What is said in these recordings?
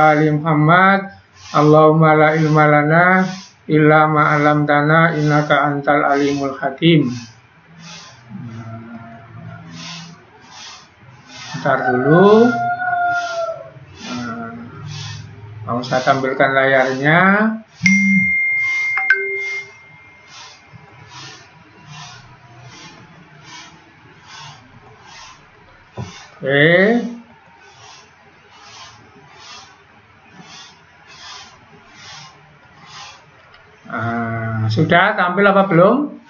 ala ali Muhammad. Allahumma la ilma lana illa ma 'allamtana innaka antal alimul hakim. Bentar dulu. Mau saya tampilkan layarnya. Oke. Sudah tampil apa belum?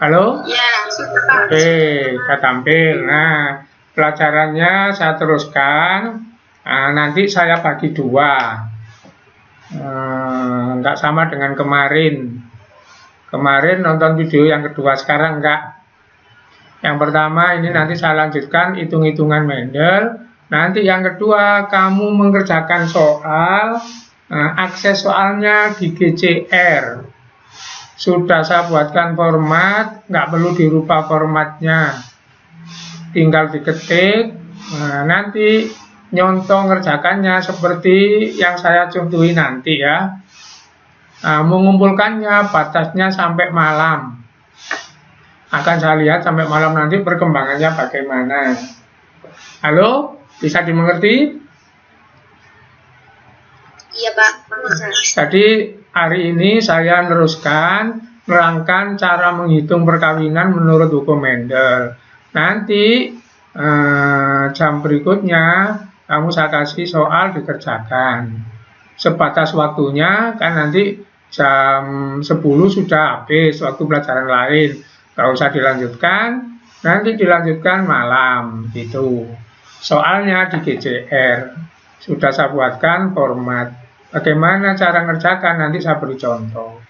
Halo? Ya, sudah. Oke, saya tampil. Nah, pelajarannya saya teruskan. Nanti saya bagi dua. Enggak sama dengan kemarin. Kemarin nonton video yang kedua, sekarang enggak. Yang pertama ini nanti saya lanjutkan hitung-hitungan Mendel. Nanti yang kedua kamu mengerjakan soal. Akses soalnya di GCR. Sudah saya buatkan format, nggak perlu dirubah formatnya. Tinggal diketik. Nanti nyontoh ngerjakannya seperti yang saya contohi nanti ya. Mengumpulkannya batasnya sampai malam. Akan saya lihat sampai malam nanti perkembangannya bagaimana. Halo, bisa dimengerti? Iya Pak, bisa. Jadi hari ini saya nerangkan cara menghitung perkawinan menurut hukum Mendel. Nanti jam berikutnya kamu saya kasih soal dikerjakan. Sebatas waktunya kan nanti jam 10 sudah habis waktu pelajaran lain. Gak usah dilanjutkan, nanti dilanjutkan malam gitu. Soalnya di GCR sudah saya buatkan format. Bagaimana cara ngerjakan nanti saya beri contoh.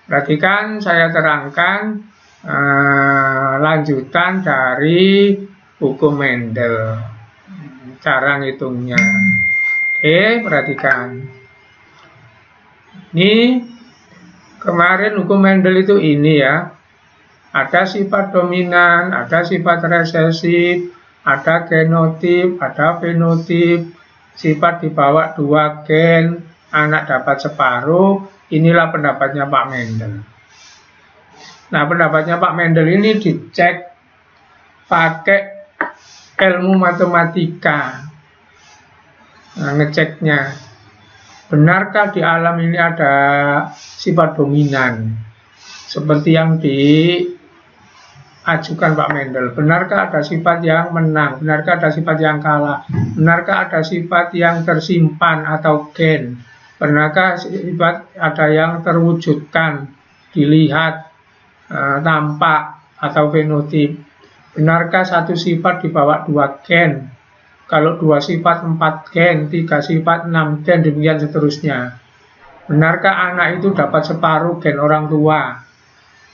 Perhatikan saya terangkan lanjutan dari hukum Mendel, cara ngitungnya. Perhatikan. Ini kemarin hukum Mendel itu ini ya. Ada sifat dominan, ada sifat resesif, ada genotip, ada fenotip. Sifat dibawa 2 gen, anak dapat separuh. Inilah pendapatnya Pak Mendel. Nah, pendapatnya Pak Mendel ini dicek pakai ilmu matematika. Nah, ngeceknya, benarkah di alam ini ada sifat dominan seperti yang diajukan Pak Mendel? Benarkah ada sifat yang menang? Benarkah ada sifat yang kalah? Benarkah ada sifat yang tersimpan atau gen? Benarkah sifat ada yang terwujudkan, dilihat, tampak atau fenotip? Benarkah satu sifat dibawa 2 gen? Kalau 2 sifat 4 gen, 3 sifat 6 gen, demikian seterusnya. Benarkah anak itu dapat separuh gen orang tua?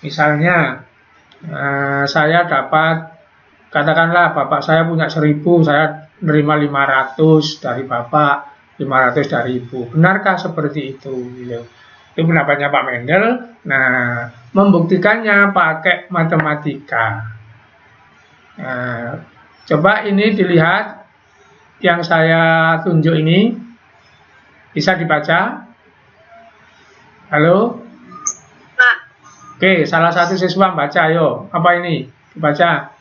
Misalnya, saya dapat, katakanlah bapak saya punya 1000, saya menerima 500 dari bapak, 500 dari ibu. Benarkah seperti itu? Itu pendapatnya Pak Mendel. Nah, membuktikannya pakai matematika. Coba ini dilihat yang saya tunjuk ini. Bisa dibaca? Halo? Oke, salah satu siswa baca, ayo. Apa ini? Dibaca.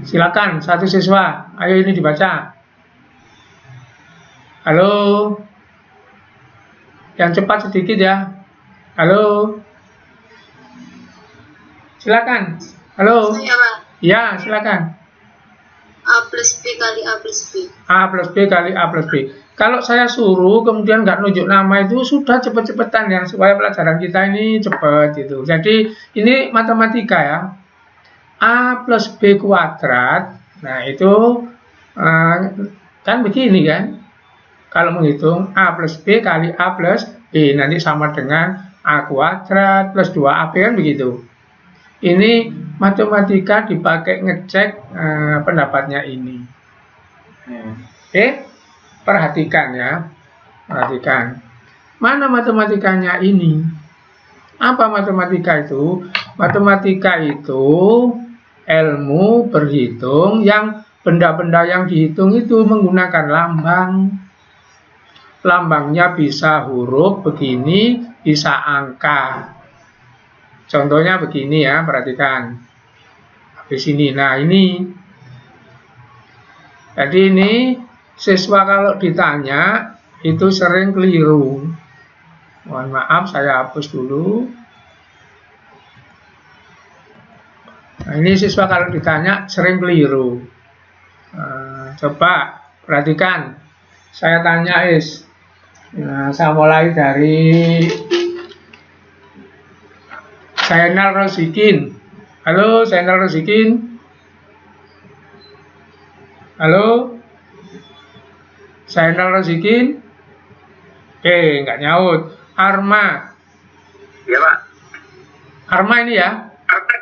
Silakan, satu siswa. Ayo ini dibaca. Halo? Yang cepat sedikit ya. Halo? Silakan. Halo? Ya, silakan. A plus B kali A plus B. A plus B kali A plus B. Kalau saya suruh kemudian nggak nunjuk nama itu sudah cepet-cepetan ya, supaya pelajaran kita ini cepet gitu. Jadi ini matematika ya. A plus B kuadrat. Nah itu kan begini kan. Kalau menghitung A plus B kali A plus B nanti sama dengan A kuadrat plus 2AB kan begitu. Ini matematika dipakai ngecek pendapatnya ini. Perhatikan ya. Perhatikan. Mana matematikanya ini? Apa matematika itu? Matematika itu ilmu berhitung yang benda-benda yang dihitung itu menggunakan lambang. Lambangnya bisa huruf begini, bisa angka. Contohnya begini ya, perhatikan. Habis ini, nah ini. Jadi ini siswa kalau ditanya itu sering keliru. Mohon maaf, saya hapus dulu. Nah, ini siswa kalau ditanya sering keliru. Coba perhatikan. Saya tanya Nah, saya mulai dari Zainal Rozikin. Halo, Zainal Rozikin. Halo, Zainal Rozikin. Oke, nggak nyaut. Arma. Ya, Pak. Arma ini ya?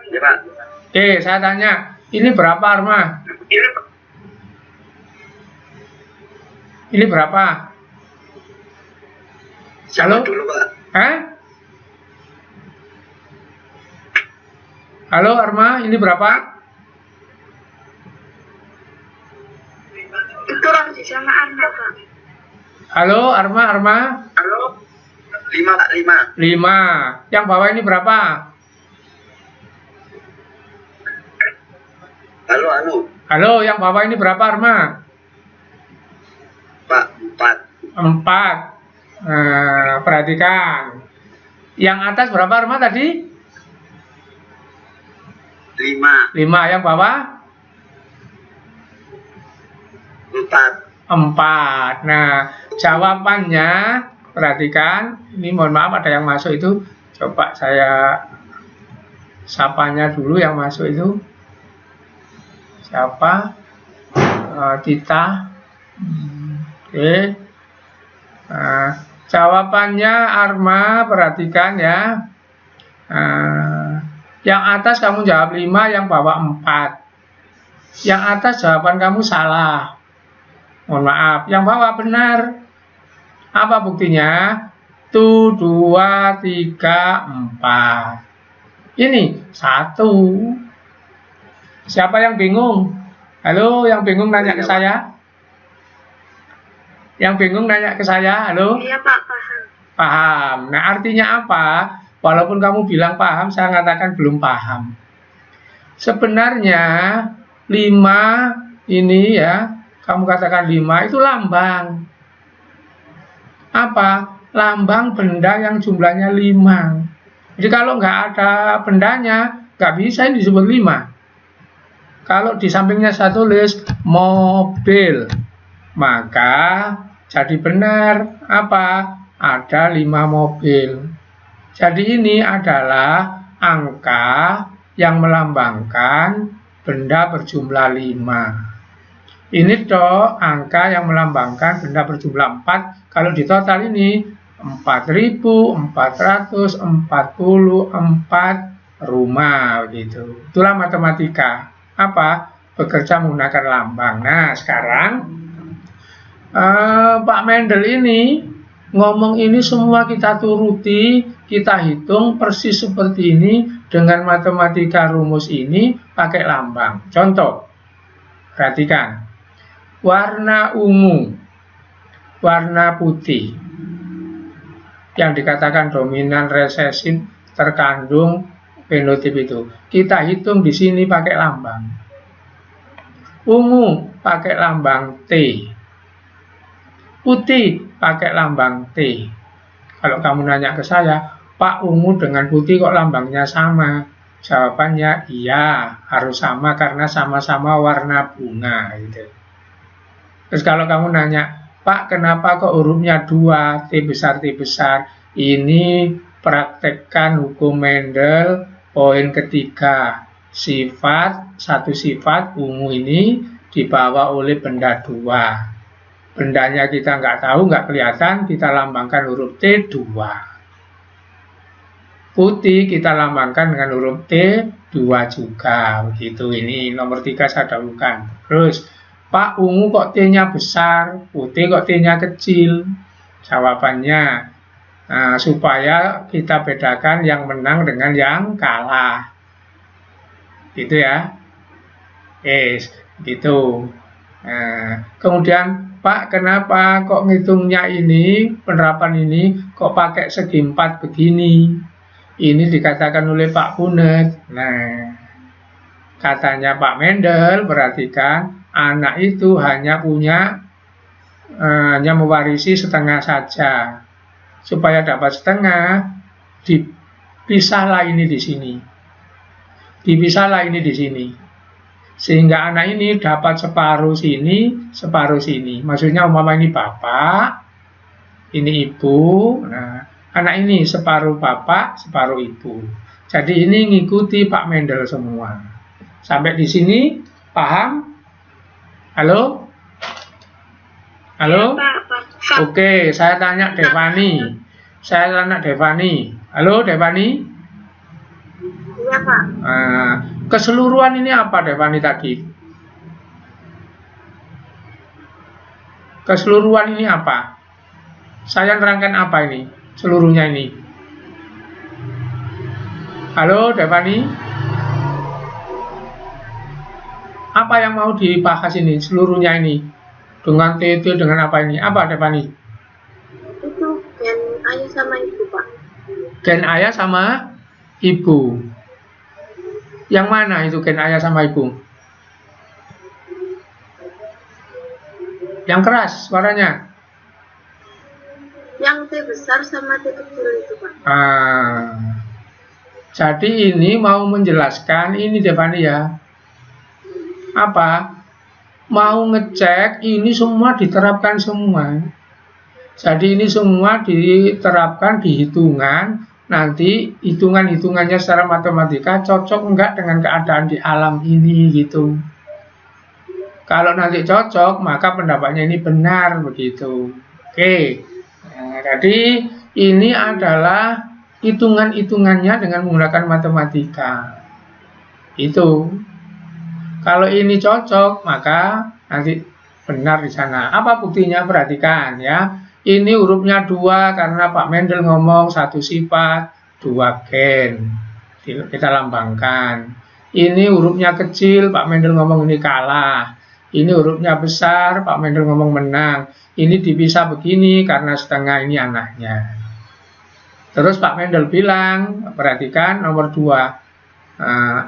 Ya, Pak. Oke, saya tanya. Ini berapa, Arma? Ini berapa? Halo? Dulu, Pak. Hah? Halo, Arma, ini berapa? Itu Rozi sama Arma, Pak. Halo, Arma. Halo. 5, Pak, 5. 5. Yang bawah ini berapa? Halo. Halo, yang bawah ini berapa, Arma? Pak, 4. 4. Nah, perhatikan. Yang atas berapa, Arma, tadi? 5. 5. Yang bawah? 4. 4. Nah, jawabannya, perhatikan. Ini mohon maaf ada yang masuk itu. Coba saya sapanya dulu yang masuk itu. Siapa? Tita. Oke. Nah, jawabannya Arma, perhatikan ya. Yang atas kamu jawab 5, yang bawah 4. Yang atas jawaban kamu salah. Mohon maaf, yang bawah benar. Apa buktinya? 1, 2, 3, 4. Ini 1. Siapa yang bingung? Halo, yang bingung nanya ke saya? Yang bingung nanya ke saya, halo? Iya, Pak, paham. Paham. Nah, artinya apa? Walaupun kamu bilang paham, saya katakan belum paham. Sebenarnya 5 ini ya, kamu katakan 5 itu lambang. Apa? Lambang benda yang jumlahnya 5. Jadi kalau nggak ada bendanya, nggak bisa ini disebut 5. Kalau di sampingnya saya tulis mobil, maka jadi benar apa? Ada 5 mobil. Jadi ini adalah angka yang melambangkan benda berjumlah 5. Ini toh angka yang melambangkan benda berjumlah 4. Kalau di total ini 4.444 rumah gitu. Itulah matematika. Apa? Bekerja menggunakan lambang. Nah, sekarang Pak Mendel ini ngomong ini semua kita turuti, kita hitung persis seperti ini dengan matematika rumus ini pakai lambang. Contoh, perhatikan. Warna ungu, warna putih yang dikatakan dominan resesif terkandung fenotip itu. Kita hitung di sini pakai lambang. Ungu pakai lambang T. Putih pakai lambang T. Kalau kamu nanya ke saya, Pak, ungu dengan putih kok lambangnya sama? Jawabannya iya, harus sama karena sama-sama warna bunga gitu. Terus kalau kamu nanya, Pak, kenapa kok hurufnya 2, T besar, T besar? Ini praktekkan hukum Mendel, poin ketiga. Satu sifat ungu ini dibawa oleh benda 2. Bendanya kita nggak tahu, nggak kelihatan, kita lambangkan huruf T 2. Putih kita lambangkan dengan huruf T 2 juga. Begitu, ini nomor 3 saya dahulukan. Terus, Pak, ungu kok T-nya besar, putih kok T-nya kecil? Jawabannya, supaya kita bedakan yang menang dengan yang kalah. Gitu ya. gitu. Nah, kemudian Pak, kenapa kok ngitungnya ini, penerapan ini kok pakai segi 4 begini? Ini dikatakan oleh Pak Punet. Nah, katanya Pak Mendel, perhatikan, anak itu hanya mewarisi setengah saja. Supaya dapat setengah, dipisahlah ini di sini. Dipisahlah ini di sini. Sehingga anak ini dapat separuh sini, separuh sini. Maksudnya umpama ini bapak, ini ibu. Nah, anak ini separuh bapak, separuh ibu. Jadi ini ngikuti Pak Mendel semua. Sampai di sini paham? Halo? Halo? Pak. Oke, saya tanya Devani. Halo Devani? Iya, Pak. Keseluruhan ini apa Devani tadi? Keseluruhan ini apa? Saya nerangkan apa ini? Seluruhnya ini. Halo Devani? Apa yang mau dibahas ini? Seluruhnya ini. Dengan TT, dengan apa ini? Apa Devani? Itu gen ayah sama ibu, Pak. Gen ayah sama ibu. Yang mana itu gen ayah sama ibu? Yang keras suaranya. Yang T besar sama T kecil itu, Pak. Jadi ini mau menjelaskan ini Devani ya. Apa? Mau ngecek ini semua diterapkan semua. Jadi ini semua diterapkan di hitungan. Nanti hitungan-hitungannya secara matematika cocok enggak dengan keadaan di alam ini gitu. Kalau nanti cocok, maka pendapatnya ini benar begitu. Oke. Nah, jadi ini adalah hitungan-hitungannya dengan menggunakan matematika. Itu. Kalau ini cocok, maka nanti benar di sana. Apa buktinya? Perhatikan ya. Ini hurufnya 2 karena Pak Mendel ngomong 1 sifat, 2 gen. Kita lambangkan. Ini hurufnya kecil, Pak Mendel ngomong ini kalah. Ini hurufnya besar, Pak Mendel ngomong menang. Ini dipisah begini karena setengah ini anaknya. Terus Pak Mendel bilang, perhatikan nomor 2.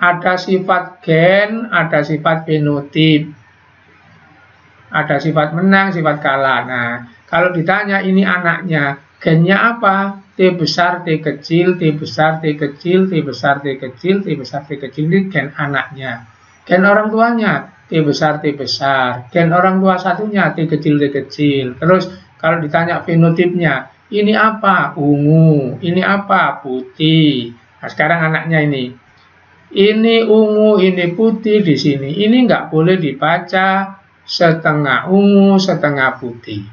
Ada sifat gen, ada sifat fenotip. Ada sifat menang, sifat kalah. Nah, kalau ditanya ini anaknya, gennya apa? T besar, T kecil, T besar, T kecil, T besar, T kecil, T besar, T kecil. Ini gen anaknya. Gen orang tuanya, T besar, T besar. Gen orang tua satunya, T kecil, T kecil. Terus kalau ditanya fenotipnya, ini apa? Ungu. Ini apa? Putih. Nah, sekarang anaknya ini. Ini ungu, ini putih di sini. Ini nggak boleh dibaca setengah ungu, setengah putih.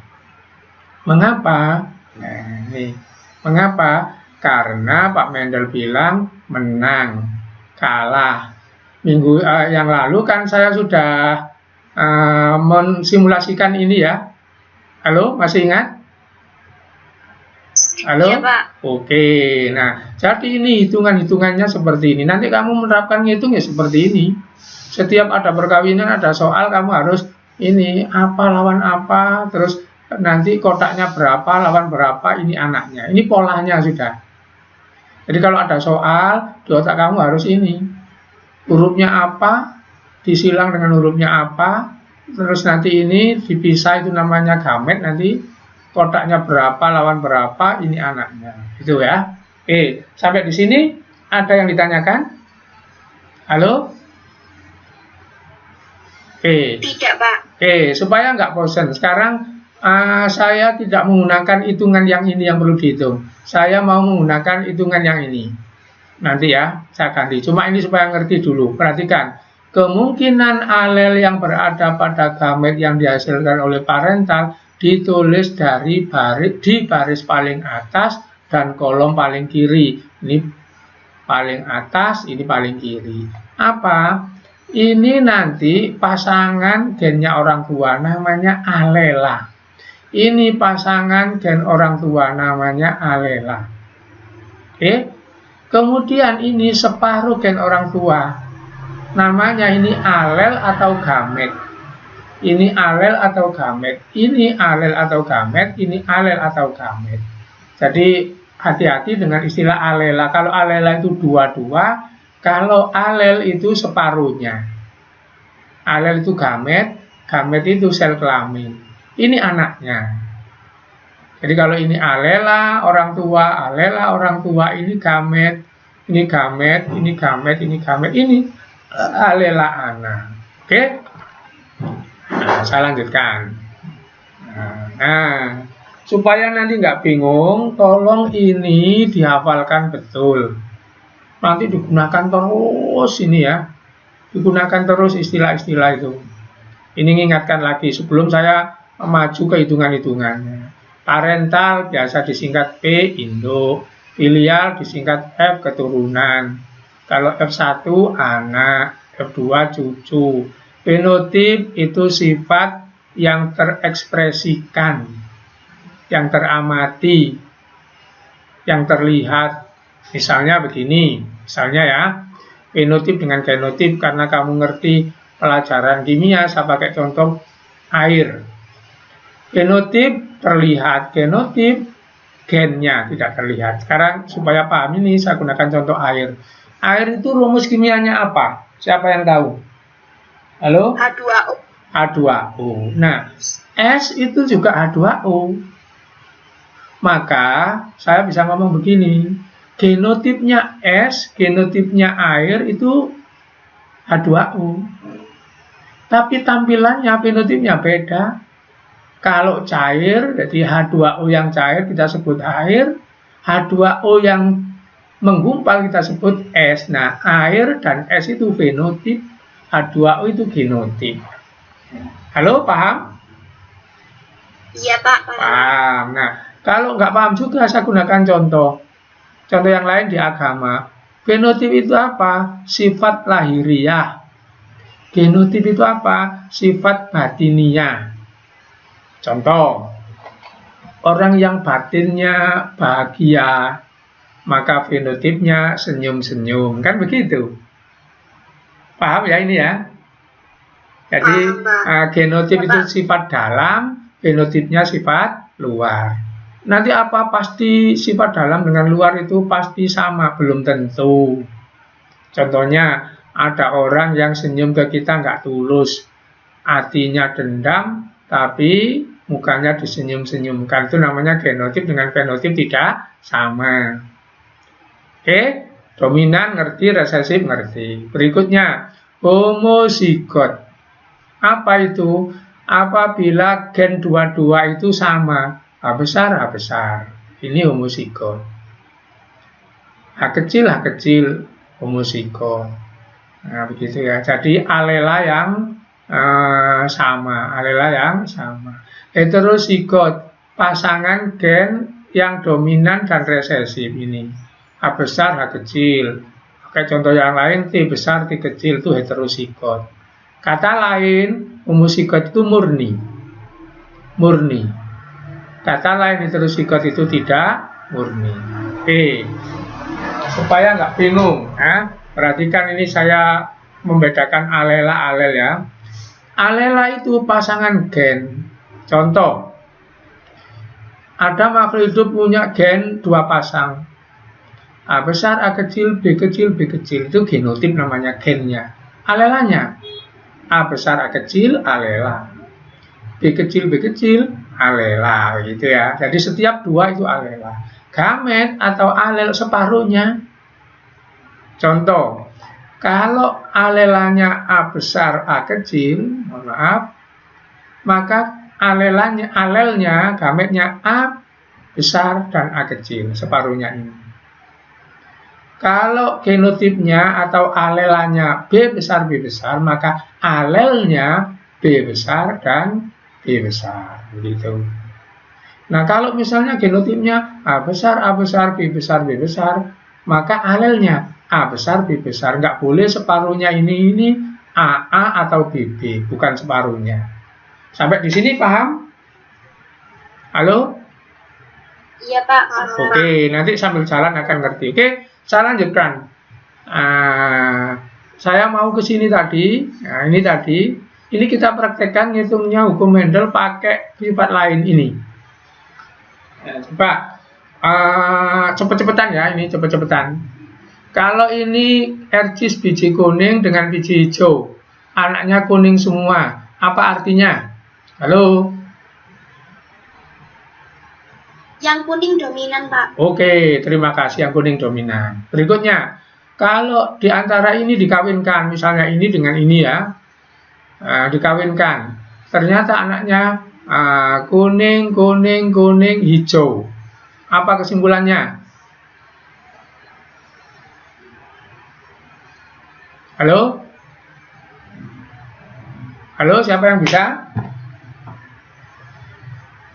Mengapa? Nah, ini. Mengapa? Karena Pak Mendel bilang menang, kalah. Minggu yang lalu kan saya sudah mensimulasikan ini ya. Halo, masih ingat? Halo? Iya, Pak. Oke, nah jadi ini hitungan-hitungannya seperti ini. Nanti kamu menerapkan ngitung ya seperti ini. Setiap ada perkawinan, ada soal, kamu harus ini apa lawan apa, terus nanti kotaknya berapa, lawan berapa, ini anaknya. Ini polanya sudah. Jadi kalau ada soal, di otak kamu harus ini. Hurufnya apa, disilang dengan hurufnya apa, terus nanti ini dipisah, itu namanya gamet, nanti kotaknya berapa, lawan berapa, ini anaknya. Gitu ya. Oke, sampai di sini ada yang ditanyakan? Halo? Oke. Tidak, Pak. Oke, supaya nggak bosan. Sekarang saya tidak menggunakan hitungan yang ini yang perlu dihitung. Saya mau menggunakan hitungan yang ini. Nanti ya, saya ganti. Cuma ini supaya ngerti dulu. Perhatikan. Kemungkinan alel yang berada pada gamet yang dihasilkan oleh parental ditulis di baris paling atas dan kolom paling kiri. Ini paling atas, ini paling kiri. Apa? Ini nanti pasangan gennya orang tua namanya alela. Ini pasangan gen orang tua namanya alela. Oke. Kemudian ini separuh gen orang tua namanya ini alel atau gamet. Ini alel atau gamet. Ini alel atau gamet. Ini alel atau gamet. Jadi hati-hati dengan istilah alela. Kalau alela itu dua-dua, kalau alel itu separuhnya. Alel itu gamet, gamet itu sel kelamin. Ini anaknya. Jadi kalau ini alela orang tua, alela orang tua, ini gamet, ini gamet, ini gamet, ini gamet, ini alela anak. Oke? Nah, saya lanjutkan. Nah, supaya nanti nggak bingung, tolong ini dihafalkan betul. Nanti digunakan terus ini ya. Digunakan terus istilah-istilah itu. Ini mengingatkan lagi sebelum saya maju ke hitungan-hitungannya. Parental biasa disingkat P, induk. Filial disingkat F, keturunan. Kalau F1 anak, F2 cucu. Fenotip itu sifat yang terekspresikan, yang teramati, yang terlihat. Misalnya begini, misalnya ya, fenotip dengan genotip, karena kamu ngerti pelajaran kimia, saya pakai contoh air. Genotip terlihat, genotip gennya tidak terlihat. Sekarang supaya paham ini saya gunakan contoh air. Air itu rumus kimianya apa? Siapa yang tahu? Halo? H2O. H2O. Nah, S itu juga H2O. Maka saya bisa ngomong begini, genotipnya S, genotipnya air itu H2O. Tapi tampilannya, fenotipnya beda. Kalau cair, jadi H2O yang cair kita sebut air, H2O yang menggumpal kita sebut S. Nah, air dan S itu fenotip, H2O itu genotip. Halo, paham? Iya Pak. Paham. Nah, kalau nggak paham juga saya gunakan contoh. Contoh yang lain di agama. Fenotip itu apa? Sifat lahiriah. Genotip itu apa? Sifat batiniah. Contoh, orang yang batinnya bahagia, maka fenotipnya senyum-senyum. Kan begitu? Paham ya ini ya? Jadi genotip itu sifat dalam, fenotipnya sifat luar. Nanti apa pasti sifat dalam dengan luar itu pasti sama? Belum tentu. Contohnya, ada orang yang senyum ke kita nggak tulus, hatinya dendam, tapi mukanya disenyum-senyumkan. Itu namanya genotip dengan fenotip tidak sama. Oke, dominan ngerti, resesif ngerti. Berikutnya, homozigot. Apa itu? Apabila gen dua-dua itu sama, H besar, H besar. Ini homozigot. H kecil, homozigot. Nah, begitu ya. Jadi alela yang sama, alela yang sama. Heterozigot, pasangan gen yang dominan dan resesif ini. H besar, H kecil. Oke, contoh yang lain, T besar, T kecil, itu heterozigot. Kata lain, homozigot itu murni. Murni. Kata lain, heterozigot itu tidak murni. Oke. Supaya nggak bingung, perhatikan ini saya membedakan alela-alel ya. Alela itu pasangan gen. Contoh, ada makhluk hidup punya gen dua pasang. A besar, A kecil, B kecil, B kecil. Itu genotip namanya, gennya. Alelanya, A besar, A kecil, alela. B kecil, B kecil, alela. Gitu ya. Jadi setiap dua itu alela. Gamet atau alel separuhnya. Contoh, kalau alelanya A besar, A kecil, mohon maaf, maka alelnya, gametnya A besar dan A kecil, separuhnya ini. Kalau genotipnya atau alelanya B besar, B besar, maka alelnya B besar dan B besar. Begitu. Nah, kalau misalnya genotipnya A besar, B besar, B besar, maka alelnya A besar, B besar. Nggak boleh separuhnya ini AA atau BB, bukan separuhnya. Sampai di sini paham? Halo? Iya Pak. Oke, nanti sambil jalan akan ngerti. Oke, saya lanjutkan. saya mau ke sini tadi. Nah, ini tadi. Ini kita praktekkan ngitungnya hukum Mendel pakai sifat lain ini. Nah, coba cepet-cepetan ya, ini cepet-cepetan. Kalau ini ercis biji kuning dengan biji hijau, anaknya kuning semua, apa artinya? Halo? Yang kuning dominan, Pak. Oke, terima kasih, yang kuning dominan. Berikutnya, kalau di antara ini dikawinkan, misalnya ini dengan ini ya, dikawinkan, ternyata anaknya kuning, kuning, kuning, hijau. Apa kesimpulannya? Halo? Halo, siapa yang bisa?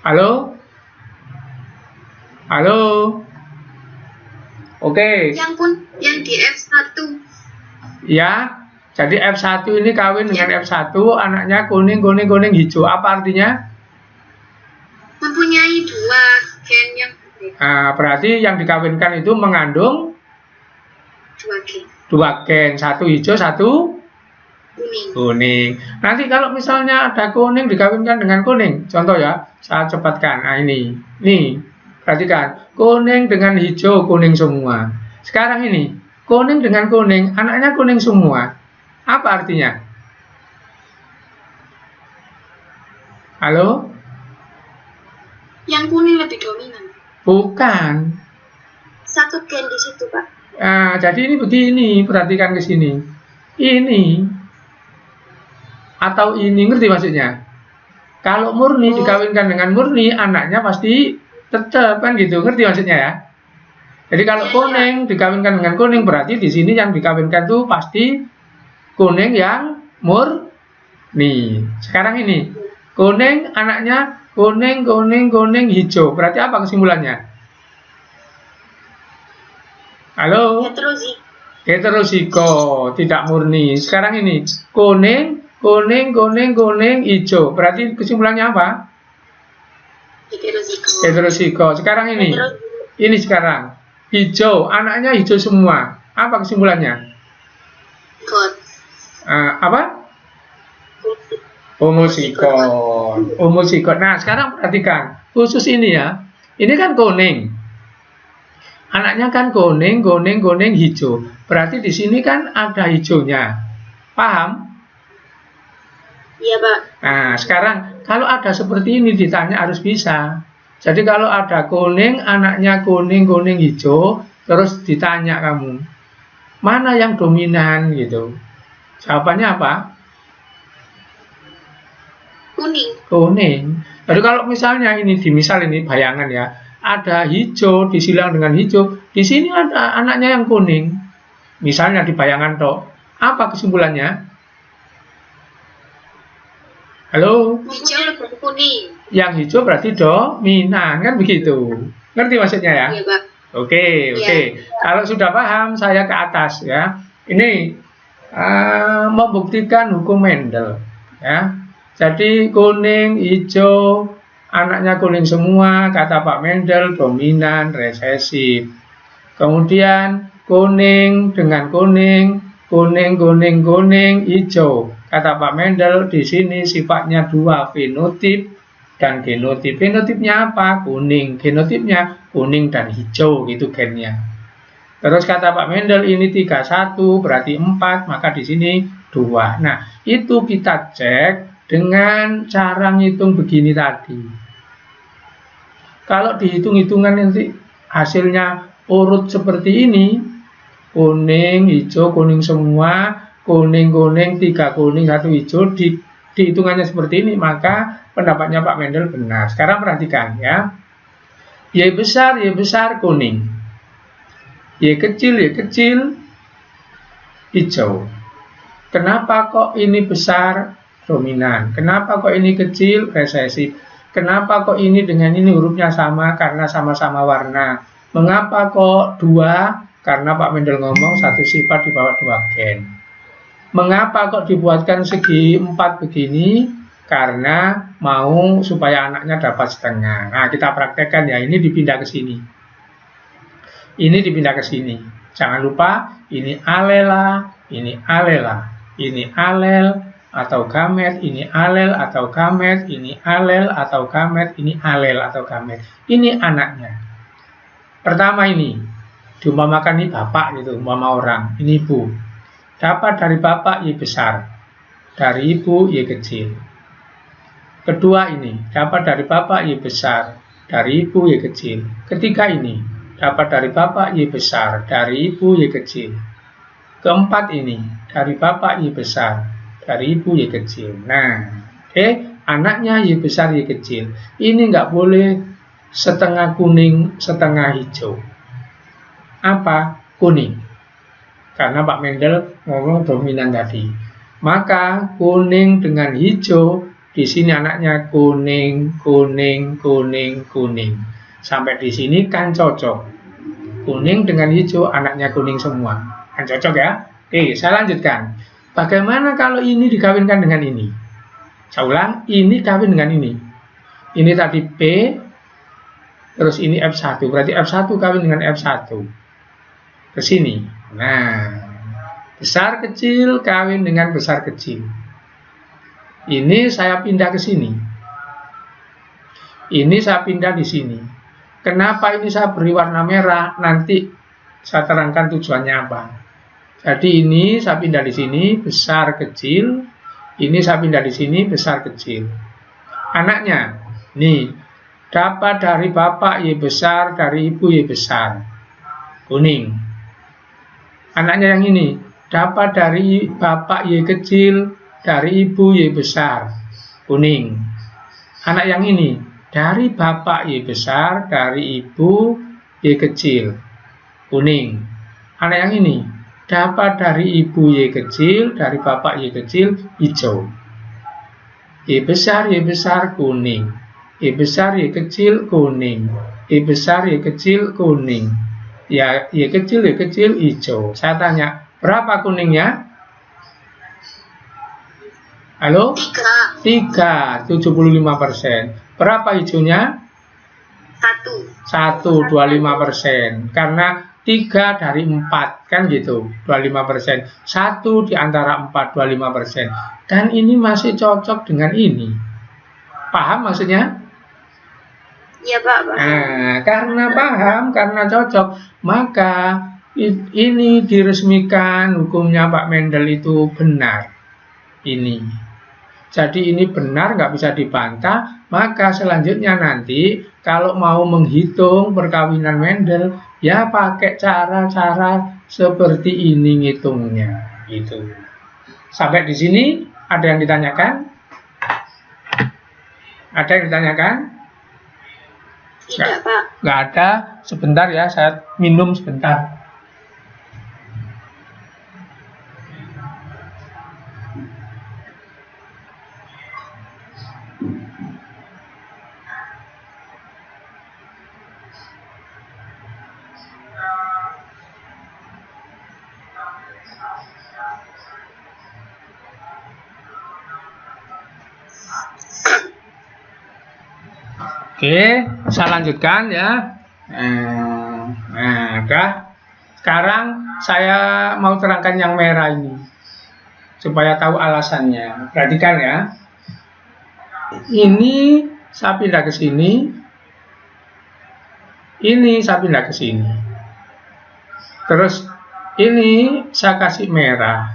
Halo? Halo? Oke. Yang di F1. Ya, jadi F1 ini kawin dengan F1, anaknya kuning, kuning, kuning, hijau. Apa artinya? Mempunyai dua gen yang berbeda. Berarti yang dikawinkan itu mengandung dua gen, satu hijau, satu kuning. Nanti kalau misalnya ada kuning dikawinkan dengan kuning, contoh ya, saya cepatkan. Nah ini, nih, perhatikan, kuning dengan hijau, kuning semua. Sekarang ini, kuning dengan kuning, anaknya kuning semua. Apa artinya? Halo? Yang kuning lebih dominan. Bukan. Satu gen di situ, Pak. Jadi ini begini, perhatikan ke sini. Ini atau ini, ngerti maksudnya? Kalau murni dikawinkan dengan murni, anaknya pasti tetap kan gitu, ngerti maksudnya ya? Jadi kalau kuning dikawinkan dengan kuning, berarti di sini yang dikawinkan tuh pasti kuning yang murni. Sekarang ini, kuning anaknya kuning, kuning, kuning, hijau. Berarti apa kesimpulannya? Halo? Heteroziko, tidak murni. Sekarang ini, kuning, kuning, kuning, kuning, hijau. Berarti kesimpulannya apa? Heteroziko. Sekarang ini, ini sekarang, hijau, anaknya hijau semua. Apa kesimpulannya? Apa? Homozigot. Homozigot. Nah, sekarang perhatikan. Khusus ini ya. Ini kan kuning. Anaknya kan kuning, kuning, kuning, hijau. Berarti di sini kan ada hijaunya. Paham? Iya, Pak. Nah, sekarang kalau ada seperti ini ditanya harus bisa. Jadi kalau ada kuning, anaknya kuning, kuning, hijau, terus ditanya kamu, mana yang dominan gitu. Jawabannya apa? Kuning. Jadi kalau misalnya ini dimisal ini bayangan ya, ada hijau disilang dengan hijau, di sini ada anaknya yang kuning. Misalnya di bayangan toh. Apa kesimpulannya? Halo? Hijau lebih kuning. Yang hijau berarti dominan, kan begitu. Ngerti maksudnya ya? Iya, Pak. Oke. Kalau sudah paham, saya ke atas ya. Ini membuktikan hukum Mendel ya. Jadi kuning, hijau, anaknya kuning semua, kata Pak Mendel dominan, resesif. Kemudian kuning dengan kuning, kuning, kuning, kuning, hijau. Kata Pak Mendel di sini sifatnya dua, fenotip dan genotip. Fenotipnya apa? Kuning. Genotipnya kuning dan hijau, gitu gennya. Terus kata Pak Mendel ini 31 berarti 4, maka di sini 2. Nah, itu kita cek dengan cara ngitung begini tadi. Kalau dihitung-hitungan nanti hasilnya urut seperti ini, kuning, hijau, kuning semua, kuning, kuning, 3 kuning, 1 hijau, dihitungannya seperti ini, maka pendapatnya Pak Mendel benar. Sekarang perhatikan ya. Y besar kuning. Y kecil hijau. Kenapa kok ini besar dominan? Kenapa kok ini kecil resesif? Kenapa kok ini dengan ini hurufnya sama? Karena sama-sama warna. Mengapa kok 2? Karena Pak Mendel ngomong satu sifat di bawah 2 gen. Mengapa kok dibuatkan segi 4 begini? Karena mau supaya anaknya dapat setengah. Nah, kita praktekkan ya, ini dipindah ke sini. Ini dipindah ke sini. Jangan lupa, ini alela, ini alela, ini alel atau gamet, ini alel atau gamet, ini alel atau gamet, ini alel atau gamet. Ini anaknya. Pertama ini, diumpamakan ini bapak gitu, umpama orang, ini ibu. Dapat dari bapak Y besar, dari ibu Y kecil. Kedua ini, dapat dari bapak Y besar, dari ibu Y kecil. Ketiga ini, dapat dari bapak Y besar, dari ibu Y kecil. Keempat ini, dari bapak Y besar, dari ibu Y kecil. Nah, anaknya Y besar Y kecil. Ini nggak boleh setengah kuning, setengah hijau. Apa? Kuning. Karena Pak Mendel ngomong dominan tadi. Maka kuning dengan hijau, di sini anaknya kuning, kuning, kuning, kuning. Sampai di sini kan cocok. Kuning dengan hijau, anaknya kuning semua. Kan cocok ya? Oke, saya lanjutkan. Bagaimana kalau ini dikawinkan dengan ini? Saya ulang, ini kawin dengan ini. Ini tadi P, terus ini F1. Berarti F1 kawin dengan F1. Ke sini. Nah, besar kecil kawin dengan besar kecil. Ini saya pindah ke sini. Ini saya pindah di sini. Kenapa ini saya beri warna merah? Nanti saya terangkan tujuannya apa. Jadi ini saya pindah di sini, besar kecil. Ini saya pindah di sini, besar kecil. Anaknya, nih, dapat dari bapak Y besar, dari ibu Y besar. Kuning. Anaknya yang ini, dapat dari bapak Y kecil, dari ibu Y besar. Kuning. Anak yang ini, dari bapak Y besar, dari ibu Y kecil. Kuning. Anak yang ini, dapat dari ibu Y kecil, dari bapak Y kecil, hijau. Y besar, kuning. Y besar, Y kecil, kuning. Y besar, Y kecil, kuning. Ya, Y kecil, hijau. Saya tanya, berapa kuningnya? Halo? 3, 75%. Berapa hijaunya? 1, 25%. Karena 3 dari 4, kan gitu, 25%. 1 di antara 4, 25%. Dan ini masih cocok dengan ini. Paham maksudnya? Iya Pak. Nah, karena paham, karena cocok, maka ini diresmikan hukumnya Pak Mendel itu benar. Ini. Jadi ini benar, nggak bisa dibantah. Maka selanjutnya nanti kalau mau menghitung perkawinan Mendel, ya pakai cara-cara seperti ini ngitungnya. Gitu. Sampai di sini ada yang ditanyakan? Ada yang ditanyakan? Tidak Pak. Nggak ada. Sebentar ya, saya minum sebentar. Oke, saya lanjutkan ya. Nah, sekarang saya mau terangkan yang merah ini supaya tahu alasannya. Perhatikan ya. Ini saya pindah ke sini. Ini saya pindah ke sini. Terus ini saya kasih merah.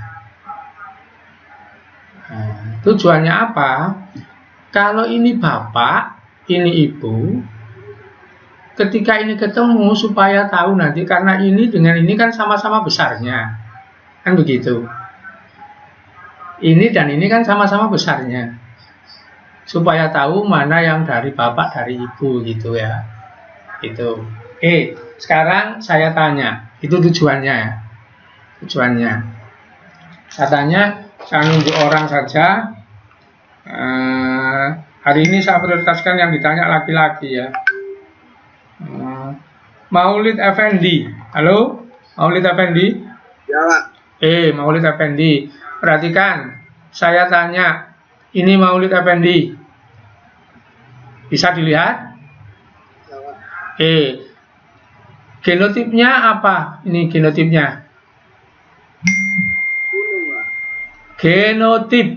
Nah, tujuannya apa? Kalau ini bapak, ini ibu, ketika ini ketemu supaya tahu nanti, karena ini dengan ini kan sama-sama besarnya, kan begitu. Ini dan ini kan sama-sama besarnya, supaya tahu mana yang dari bapak, dari ibu gitu ya. Itu. Sekarang saya tanya, itu tujuannya ya. Tujuannya. Saya tanya, saya nunggu orang saja. Hari ini saya prioritaskan yang ditanya laki-laki ya. Maulid Effendi. Halo? Maulid Effendi? Ya, Pak. Maulid Effendi. Perhatikan, saya tanya, ini Maulid Effendi. Bisa dilihat? Ya, Pak. Genotipnya apa? Ini genotipnya. Genotip.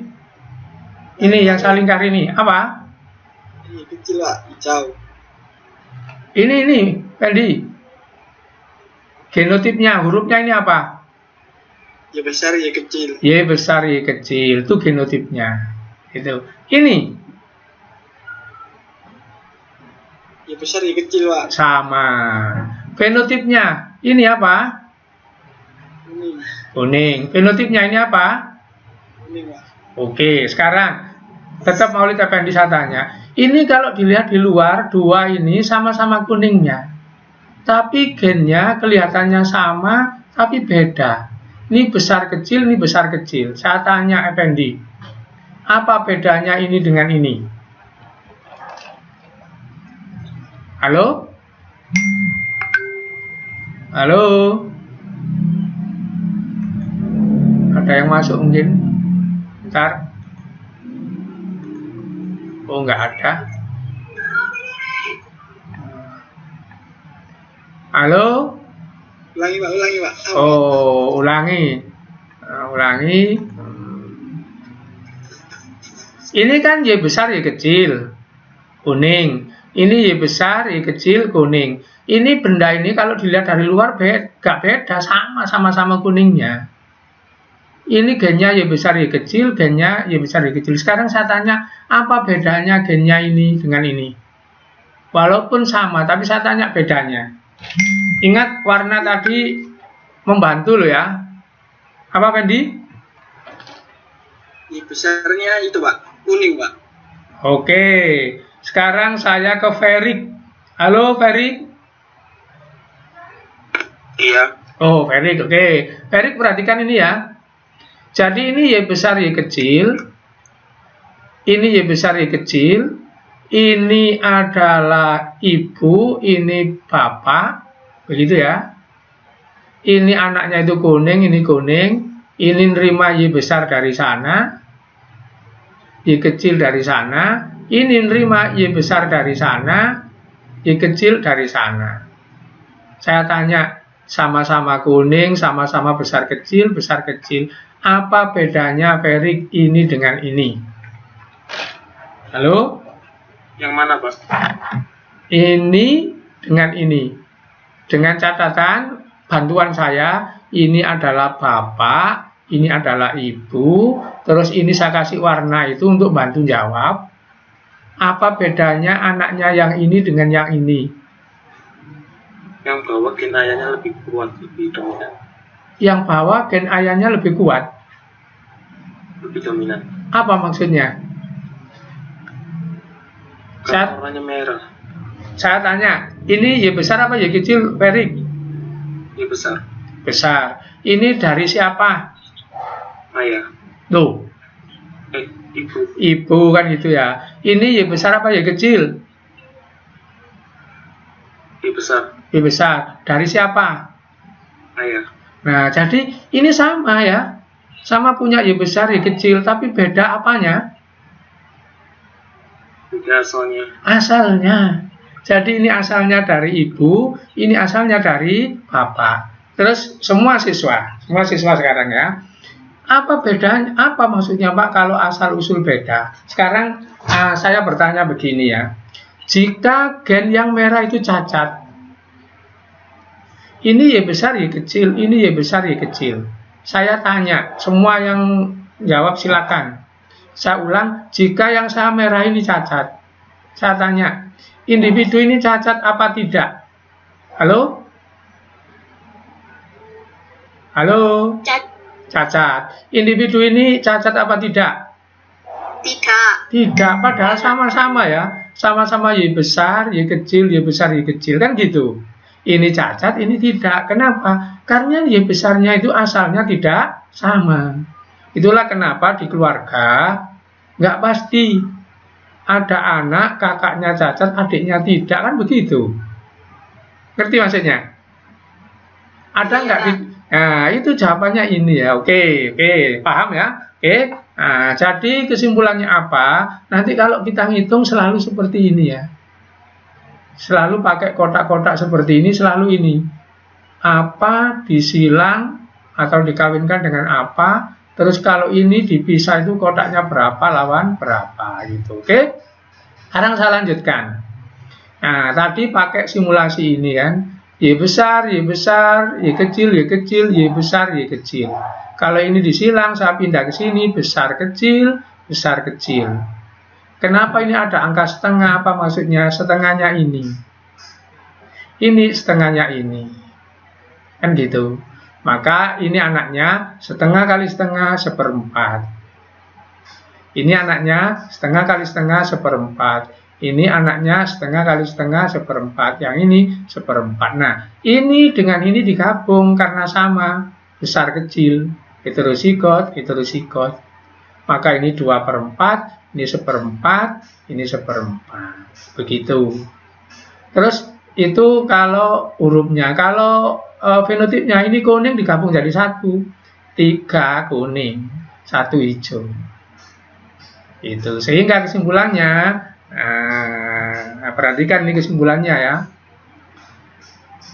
Ini yang saya lingkar ini. Apa? Ini kecil, Pak. Hijau. Ini, Fendi. Genotipnya, hurufnya ini apa? Ya besar, ya kecil. Y besar, Y kecil. Itu genotipnya. Itu. Ini. Ya besar, ya kecil, Pak. Sama. Fenotipnya. Ini apa? Kuning. Kuning. Fenotipnya ini apa? Kuning, Pak. Oke, sekarang tetap Maulid Effendi saya tanya. Ini kalau dilihat di luar, dua ini sama-sama kuningnya. Tapi gennya kelihatannya sama, tapi beda. Ini besar kecil, ini besar kecil. Saya tanya Effendi, apa bedanya ini dengan ini? Halo? Halo? Ada yang masuk mungkin? Bentar. Oh, nggak ada. Halo? Ulangi, Pak. Ulangi, Pak. Oh, ulangi. Ulangi. Ini kan Y besar, Y kecil. Kuning. Ini Y besar, Y kecil, kuning. Ini benda ini kalau dilihat dari luar gak beda, sama-sama kuningnya. Ini gennya Y besar, Y kecil, gennya Y besar, Y kecil. Sekarang saya tanya, apa bedanya gennya ini dengan ini? Walaupun sama, tapi saya tanya bedanya. Ingat warna tadi membantu loh ya. Apa, Fendi? Ini besarnya itu, Pak. Kuning, Pak. Oke. Sekarang saya ke Ferik. Halo, Ferik. Iya. Oh, Ferik. Oke. Ferik, perhatikan ini ya. Jadi ini Y besar, Y kecil. Ini Y besar, Y kecil. Ini adalah ibu, ini bapak. Begitu ya. Ini anaknya itu kuning, ini kuning. Ini nerima Y besar dari sana, Y kecil dari sana. Ini nerima Y besar dari sana, Y kecil dari sana. Saya tanya, sama-sama kuning, sama-sama besar kecil, besar kecil. Apa bedanya Ferik ini dengan ini? Halo? Yang mana, Pak? Ini dengan ini. Dengan catatan bantuan saya, ini adalah bapak, ini adalah ibu, terus ini saya kasih warna itu untuk bantu jawab. Apa bedanya anaknya yang ini dengan yang ini? Yang bawah gen ayahnya lebih kuat, lebih dominan. Yang bawah gen ayahnya lebih kuat. Lebih dominan. Apa maksudnya? Warnanya merah. Saya tanya, ini Y besar apa Y kecil, Ferik? Y besar. Besar. Ini dari siapa? Ayah. Tuh. Ibu. Ibu kan gitu ya. Ini Y besar apa Y kecil? Y besar. Y besar. Dari siapa? Ayah. Nah, jadi ini sama ya. Sama punya Y besar, Y kecil, tapi beda apanya? Beda asalnya. Asalnya. Jadi ini asalnya dari ibu, ini asalnya dari bapak. Terus semua siswa sekarang ya. Apa bedanya? Apa maksudnya Pak kalau asal usul beda? Sekarang saya bertanya begini ya. Jika gen yang merah itu cacat, ini Y besar, Y kecil, ini Y besar, Y kecil. Saya tanya, semua yang jawab silakan. Saya ulang, jika yang saya merah ini cacat, saya tanya, individu ini cacat apa tidak? Halo? Halo? Cacat. Individu ini cacat apa tidak? Tidak. Tidak, padahal sama-sama ya. Sama-sama Y besar, Y kecil, Y besar, Y kecil. Kan gitu. Ini cacat, ini tidak. Kenapa? Karena Y besarnya itu asalnya tidak sama. Itulah kenapa di keluarga nggak pasti. Ada anak, kakaknya cacat, adiknya tidak. Kan begitu. Ngerti maksudnya? Ada nggak? Nah, itu jawabannya ini ya. Oke, paham ya? Oke. Nah, jadi kesimpulannya apa? Nanti kalau kita ngitung selalu seperti ini ya. Selalu pakai kotak-kotak seperti ini, selalu ini. Apa disilang atau dikawinkan dengan apa, Terus kalau ini dipisah itu kotaknya berapa lawan berapa gitu. Oke. Sekarang saya lanjutkan. Nah, tadi pakai simulasi ini kan. Y besar, Y besar, Y kecil, Y kecil, Y besar, Y kecil. Kalau ini disilang, saya pindah ke sini, besar kecil, besar kecil. Kenapa ini ada angka setengah? Apa maksudnya? Setengahnya ini. Ini setengahnya ini. Kan gitu. Maka ini anaknya setengah kali setengah seperempat. Ini anaknya setengah kali setengah seperempat. Ini anaknya setengah kali setengah seperempat. Yang ini seperempat. Nah, ini dengan ini digabung karena sama. Besar kecil. Heterozigot, heterozigot. Maka ini 2/4, ini seperempat, ini seperempat. Begitu. Terus itu kalau hurufnya. Kalau fenotipnya ini kuning digabung jadi 1. 3 kuning, 1 hijau. Itu. Sehingga kesimpulannya, perhatikan ini kesimpulannya ya.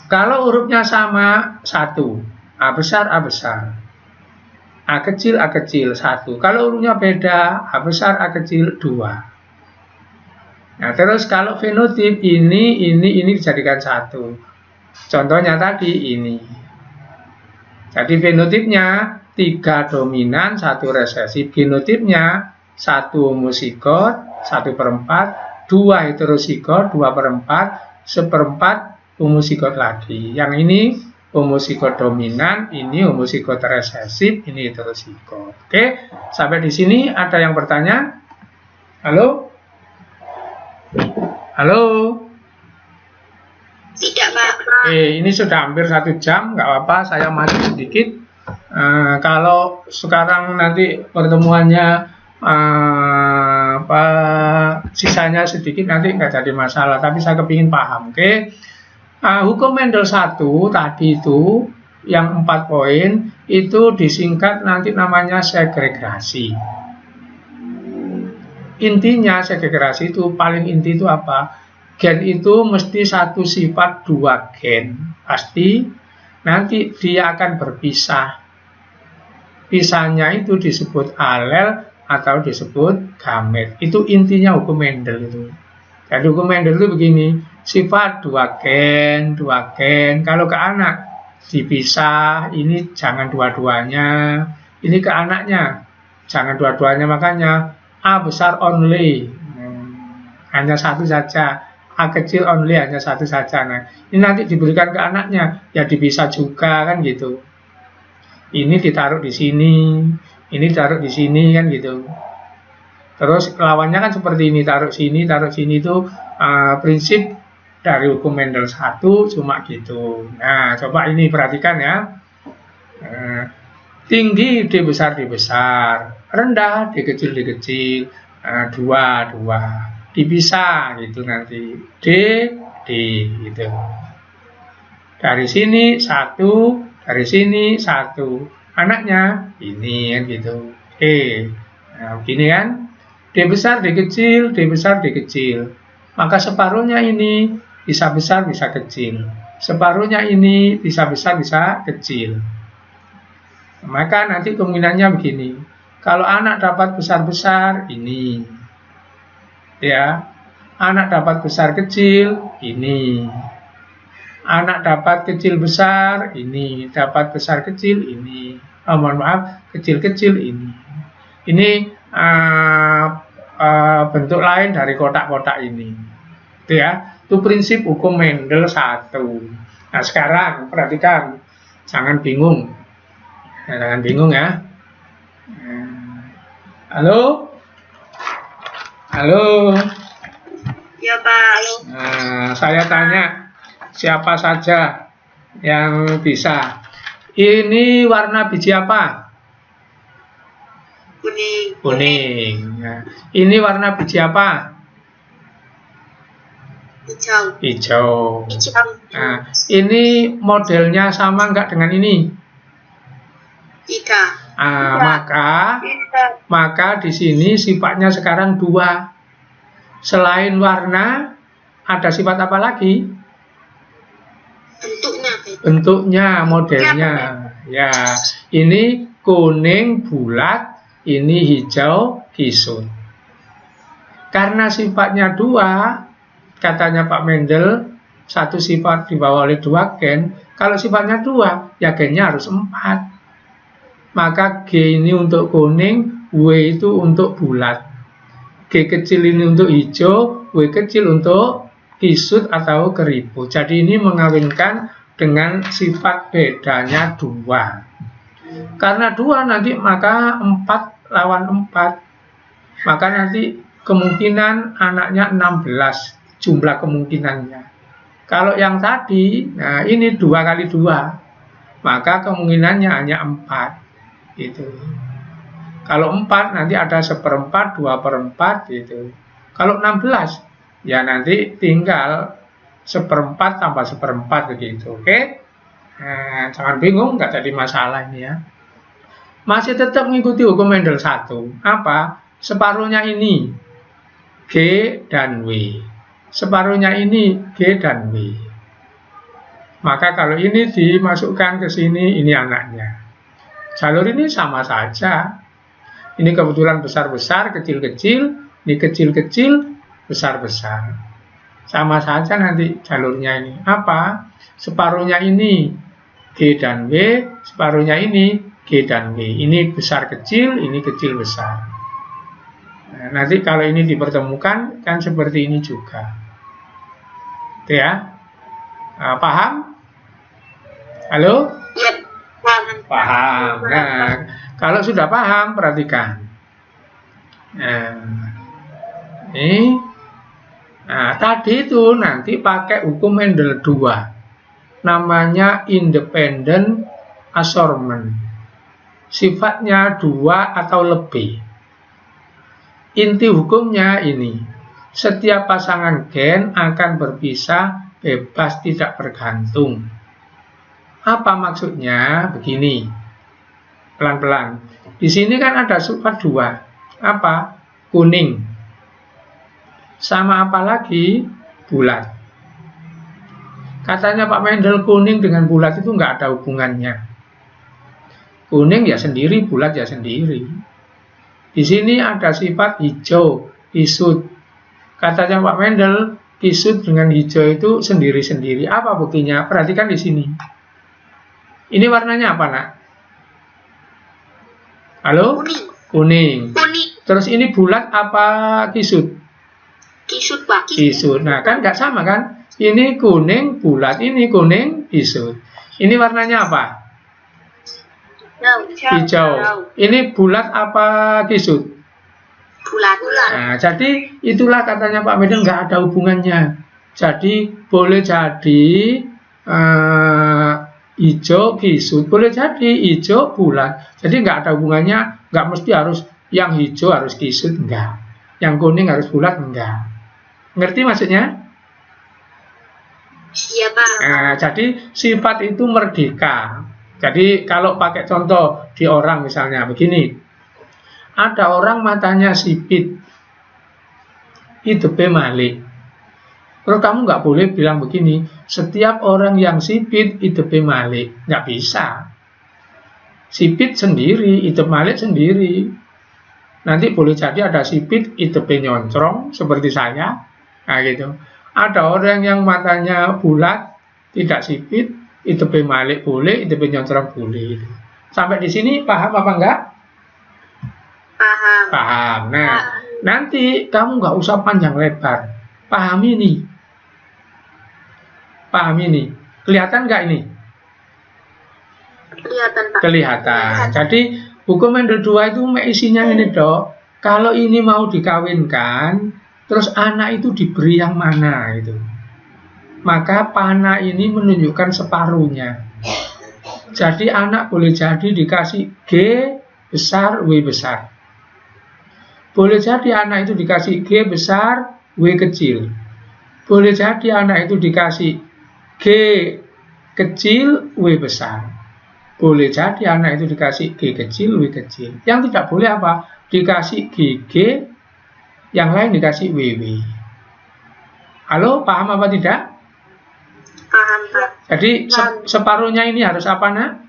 Kalau hurufnya sama 1, A besar, A besar. A kecil, A kecil, 1. Kalau hurufnya beda, A besar, A kecil, 2. Nah, terus kalau fenotip ini dijadikan 1. Contohnya tadi ini. Jadi fenotipnya 3 dominan, 1 resesif. Genotipnya 1 homozigot, 1/4, 2 heterozigot, 2/4, seperempat homozigot lagi. Yang ini homozigot dominan, ini homozigot resesif, ini heterozigot. Oke, sampai di sini ada yang bertanya? Halo? Halo? Tidak, Pak. Ini sudah hampir 1 jam, nggak apa-apa, saya masih sedikit. Kalau sekarang nanti pertemuannya sisanya sedikit, nanti nggak jadi masalah, tapi saya kepingin paham. Oke? Hukum Mendel 1 tadi itu yang 4 poin itu disingkat nanti namanya segregasi. Intinya segregasi itu paling inti itu apa? Gen itu mesti 1 sifat 2 gen. Pasti nanti dia akan berpisah. Pisahnya itu disebut alel atau disebut gamet. Itu intinya hukum Mendel itu. Jadi hukum Mendel itu begini, sifat 2 gen, 2 gen. Kalau ke anak dipisah, ini jangan dua-duanya. Ini ke anaknya, jangan dua-duanya. Makanya A besar only, hanya 1 saja. A kecil only, hanya 1 saja. Nah, ini nanti diberikan ke anaknya, ya dipisah juga kan gitu. Ini ditaruh di sini, ini ditaruh di sini kan gitu. Terus lawannya kan seperti ini, taruh sini itu prinsip dari hukum Mendel 1 cuma gitu. Nah, coba ini perhatikan ya. Tinggi D besar, rendah D kecil, 2. Dipisah gitu nanti. D gitu. Dari sini 1, dari sini 1. Anaknya ini kan gitu. Nah, begini kan. D besar, D kecil, D besar, D kecil. Maka separuhnya ini bisa besar, bisa kecil. Separuhnya ini bisa besar, bisa kecil. Maka nanti kemungkinannya begini. Kalau anak dapat besar-besar, ini. Ya. Anak dapat besar kecil, ini. Anak dapat kecil besar, ini. Dapat besar kecil, ini. Mohon maaf, kecil-kecil, ini. Ini bentuk lain dari kotak-kotak ini. Itu ya, itu prinsip hukum Mendel 1. Nah, sekarang perhatikan, jangan bingung. Jangan bingung ya. Halo? Halo? Ya, Pak. Saya tanya, siapa saja yang bisa? Ini warna biji apa? Kuning. Nah, ini warna biji apa? Hijau. Nah, ini modelnya sama enggak dengan ini? Tidak. Maka di sini sifatnya sekarang 2. Selain warna, ada sifat apa lagi? Bentuknya, modelnya. Ya, ini kuning bulat, ini hijau kisut. Karena sifatnya dua, katanya Pak Mendel, satu sifat dibawa oleh dua gen. Kalau sifatnya dua, ya gennya harus 4. Maka G ini untuk kuning, W itu untuk bulat. G kecil ini untuk hijau, W kecil untuk kisut atau keriput. Jadi ini mengawinkan dengan sifat bedanya 2. Karena 2 nanti maka 4 lawan 4. Maka nanti kemungkinan anaknya 16 jumlah kemungkinannya. Kalau yang tadi, nah ini 2 kali 2, maka kemungkinannya hanya 4 gitu. Kalau 4 nanti ada 1/4, 2/4 gitu. Kalau 16 ya nanti tinggal 1/4 tambah 1/4 begitu. Oke? Nah, jangan bingung, nggak jadi masalah ini ya. Masih tetap mengikuti hukum Mendel 1. Apa? Separuhnya ini G dan W. Separuhnya ini G dan W. Maka kalau ini dimasukkan ke sini, ini anaknya. Jalur ini sama saja. Ini kebetulan besar-besar, kecil-kecil, ini kecil-kecil, besar-besar. Sama saja nanti jalurnya ini. Apa? Separuhnya ini G dan W, separuhnya ini G dan W. Ini besar-kecil, ini kecil-besar. Nah, nanti kalau ini dipertemukan, kan seperti ini juga. Itu ya. Nah, paham? Halo? Ya, paham. Paham. Nah, kalau sudah paham, perhatikan. Nah, ini. Nah, tadi itu nanti pakai hukum Mendel 2. Namanya independent assortment. Sifatnya 2 atau lebih. Inti hukumnya ini. Setiap pasangan gen akan berpisah bebas tidak bergantung. Apa maksudnya? Begini. Pelan-pelan. Di sini kan ada sifat 2. Apa? Kuning. Sama apa lagi? Bulat. Katanya Pak Mendel kuning dengan bulat itu nggak ada hubungannya. Kuning ya sendiri, bulat ya sendiri. Di sini ada sifat hijau, kisut. Katanya Pak Mendel, kisut dengan hijau itu sendiri-sendiri. Apa buktinya? Perhatikan di sini. Ini warnanya apa, nak? Halo? Kuning. Kuning. Kuning. Terus ini bulat apa kisut? Kisut, Pak. Kisut. Nah, kan nggak sama kan? Ini kuning, bulat. Ini kuning, kisut. Ini warnanya apa? Hijau. Ini bulat apa kisut? Bulat. Nah, jadi itulah katanya Pak Mendel nggak ada hubungannya. Jadi boleh jadi hijau kisut, boleh jadi hijau bulat. Jadi nggak ada hubungannya, nggak mesti harus yang hijau harus kisut, enggak. Yang kuning harus bulat, enggak. Ngerti maksudnya? Iya, Pak. Nah, jadi sifat itu merdeka. Jadi kalau pakai contoh di orang misalnya begini. Ada orang matanya sipit, hidupnya malik. Terus kamu nggak boleh bilang begini, setiap orang yang sipit hidupnya malik. Nggak bisa. Sipit sendiri, hidup malik sendiri. Nanti boleh jadi ada sipit hidupnya nyoncrong seperti saya. Nah gitu. Ada orang yang matanya bulat, tidak sipit, hidupnya malik boleh, hidupnya nyoncrong boleh. Sampai di sini paham apa enggak? Paham. Paham. Nah, nanti kamu nggak usah panjang lebar. Paham ini. Paham ini. Kelihatan nggak ini? Kelihatan, Pak. Kelihatan. Jadi hukum Mendel 2 itu isinya ini, Dok. Kalau ini mau dikawinkan, terus anak itu diberi yang mana gitu. Maka panah ini menunjukkan separuhnya. Jadi anak boleh jadi dikasih G besar, W besar. Boleh jadi anak itu dikasih G besar, W kecil. Boleh jadi anak itu dikasih G kecil, W besar. Boleh jadi anak itu dikasih G kecil, W kecil. Yang tidak boleh apa? Dikasih GG, yang lain dikasih WW. Halo, paham apa tidak? Paham, Pak. Jadi separuhnya ini harus apa, nak?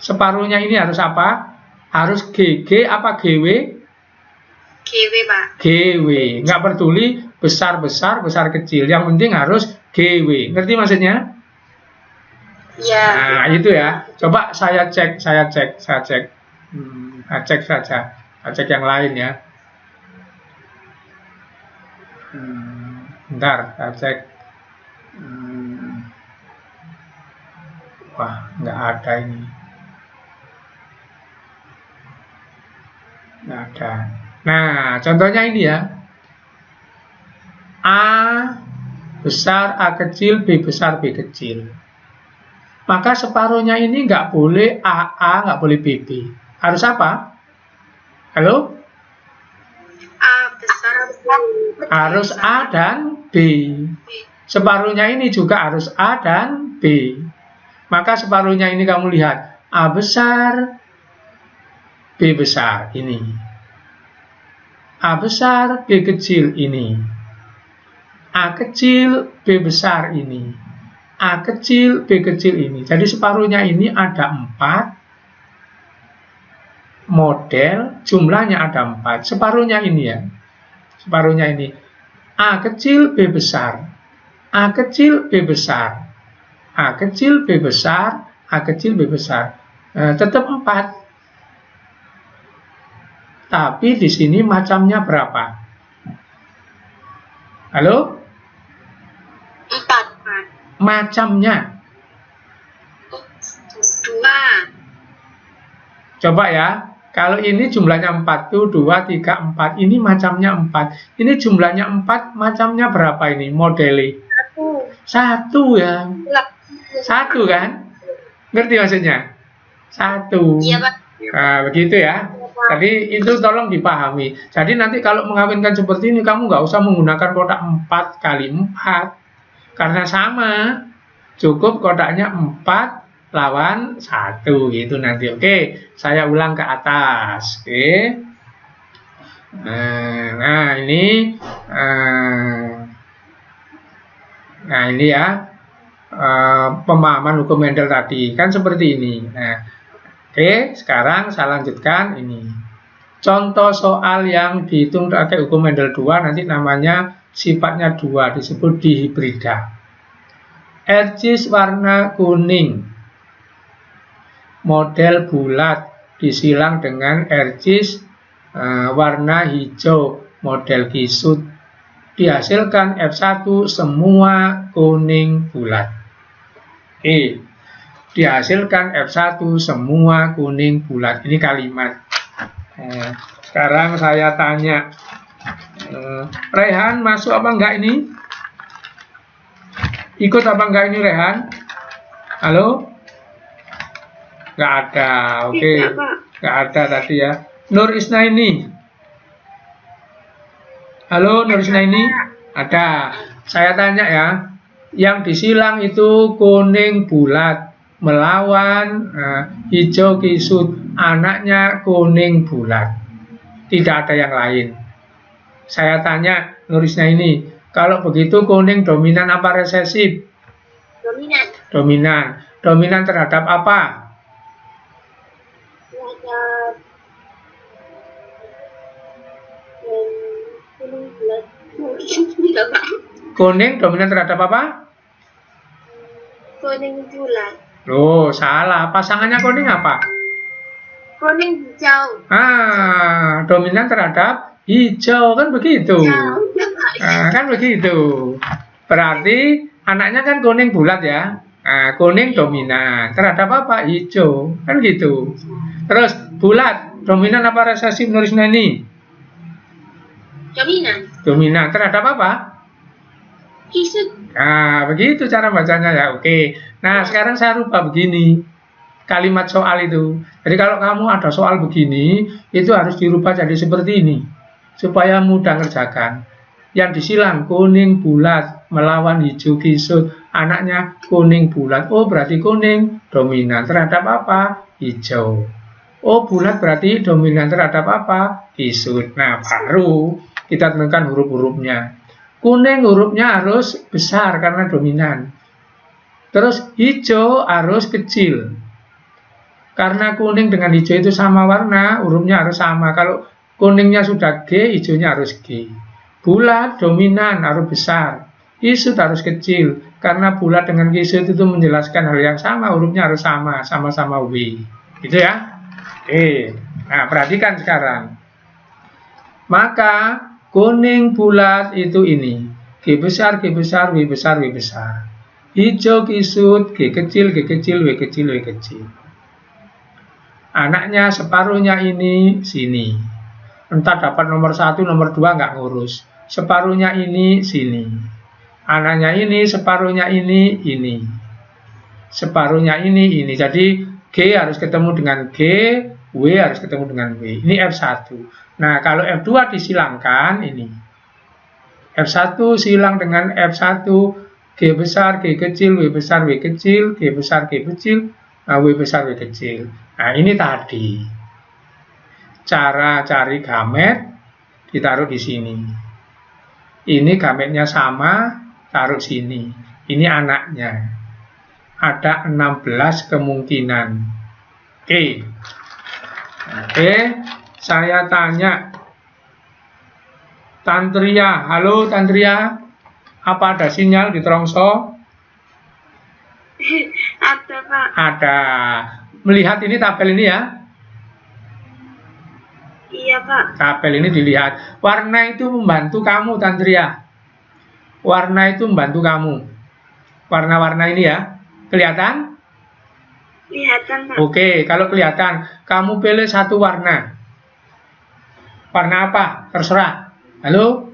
Separuhnya ini harus apa? Harus GG apa GW? GW, Pak. GW. Nggak peduli besar-besar, besar kecil. Yang penting harus GW. Ngerti maksudnya? Iya. Nah, itu ya. Coba saya cek. Saya cek saja. Saya cek yang lain ya. Bentar, saya cek. Wah, nggak ada ini. Nggak ada. Nah, contohnya ini ya. A besar, A kecil, B besar, B kecil. Maka separuhnya ini nggak boleh AA, nggak boleh BB. Harus apa? Halo? A besar. Harus A dan B. Separuhnya ini juga harus A dan B. Maka separuhnya ini kamu lihat. A besar, B besar, ini. A besar, B kecil, ini. A kecil, B besar, ini. A kecil, B kecil, ini. Jadi separuhnya ini ada 4 model, jumlahnya ada 4. Separuhnya ini ya. Separuhnya ini. A kecil, B besar. A kecil, B besar. A kecil, B besar. A kecil, B besar. Tetap 4. Tapi di sini macamnya berapa? Halo? 4. Macamnya. 2. Coba ya. Kalau ini jumlahnya 4 tuh 2, 3, 4. Ini macamnya 4. Ini jumlahnya 4, macamnya berapa ini modelnya? 1 ya. 1 kan? Ngerti maksudnya? 1. Iya, Pak. Nah, begitu ya. Jadi itu tolong dipahami. Jadi nanti kalau mengawinkan seperti ini, kamu nggak usah menggunakan kotak 4 kali 4. Karena sama. Cukup kotaknya 4 lawan 1 gitu nanti. Oke, saya ulang ke atas. Oke. Nah, ini ya pemahaman hukum Mendel tadi kan seperti ini. Nah, oke, sekarang saya lanjutkan ini. Contoh soal yang dihitung pakai hukum Mendel 2 nanti namanya sifatnya 2, disebut dihibrida. Ercis warna kuning, model bulat disilang dengan ercis warna hijau, model kisut. Dihasilkan F1 semua kuning bulat. Oke, dihasilkan F1 semua kuning bulat. Ini kalimat. Sekarang saya tanya, Rehan masuk apa enggak ini? Ikut apa enggak ini Rehan? Halo? Enggak ada, oke. Enggak ada tadi ya. Nur Isnaini. Halo Nur Isnaini? Ada. Saya tanya ya. Yang disilang itu kuning bulat melawan hijau kisut. Anaknya kuning bulat. Tidak ada yang lain. Saya tanya Nur Isnaini. Kalau begitu kuning dominan apa resesif? Dominan. Dominan. Dominan terhadap apa? Terhadap kuning bulat. Kuning dominan terhadap apa? Kuning bulat. Loh, salah. Pasangannya kuning apa? Kuning hijau. Dominan terhadap hijau, kan begitu. Kan begitu. Berarti anaknya kan kuning bulat ya. Kuning dominan terhadap apa? Hijau, kan gitu. Terus bulat dominan apa resesif Nur Isnaini? Dominan. Dominan terhadap apa? Kisut. Begitu cara bacanya ya. Oke. Nah, sekarang saya rubah begini. Kalimat soal itu. Jadi kalau kamu ada soal begini, itu harus dirubah jadi seperti ini. Supaya mudah ngerjakan. Yang disilang kuning bulat melawan hijau kisut, anaknya kuning bulat. Oh, berarti kuning dominan terhadap apa? Hijau. Oh, bulat berarti dominan terhadap apa? Kisut. Nah, baru kita tentukan huruf-hurufnya. Kuning hurufnya harus besar karena dominan. Terus hijau harus kecil. Karena kuning dengan hijau itu sama warna, hurufnya harus sama. Kalau kuningnya sudah G, hijaunya harus G. Bulat, dominan, harus besar. Kisut harus kecil. Karena bulat dengan kisut itu menjelaskan hal yang sama, hurufnya harus sama, sama-sama W. Gitu ya. Oke. Nah, perhatikan sekarang. Maka kuning bulat itu ini. G besar, G besar, W besar, W besar. Hijau kisut, G kecil, G kecil, W kecil, W kecil. Anaknya separuhnya ini sini. Entah dapat nomor 1, nomor 2 nggak ngurus. Separuhnya ini sini. Anaknya ini separuhnya ini. Separuhnya ini. Jadi G harus ketemu dengan G, W harus ketemu dengan W. Ini F1. Nah, kalau F2 disilangkan ini. F1 silang dengan F1, G besar, G kecil, W besar, W kecil, G besar, G kecil, W besar, W kecil. Nah, ini tadi cara cari gamet ditaruh di sini. Ini gametnya sama, taruh sini. Ini anaknya. Ada 16 kemungkinan. Oke. Oke, saya tanya. Tantria, halo Tantria. Apa ada sinyal di Trongso? Ada, Pak. Ada. Melihat ini tabel ini ya. Iya, Pak. Tabel ini dilihat. Warna itu membantu kamu, Tantria. Warna itu membantu kamu. Warna-warna ini ya. Kelihatan? Kelihatan, Pak. Oke, kalau kelihatan, kamu pilih satu warna. Warna apa? Terserah. Halo?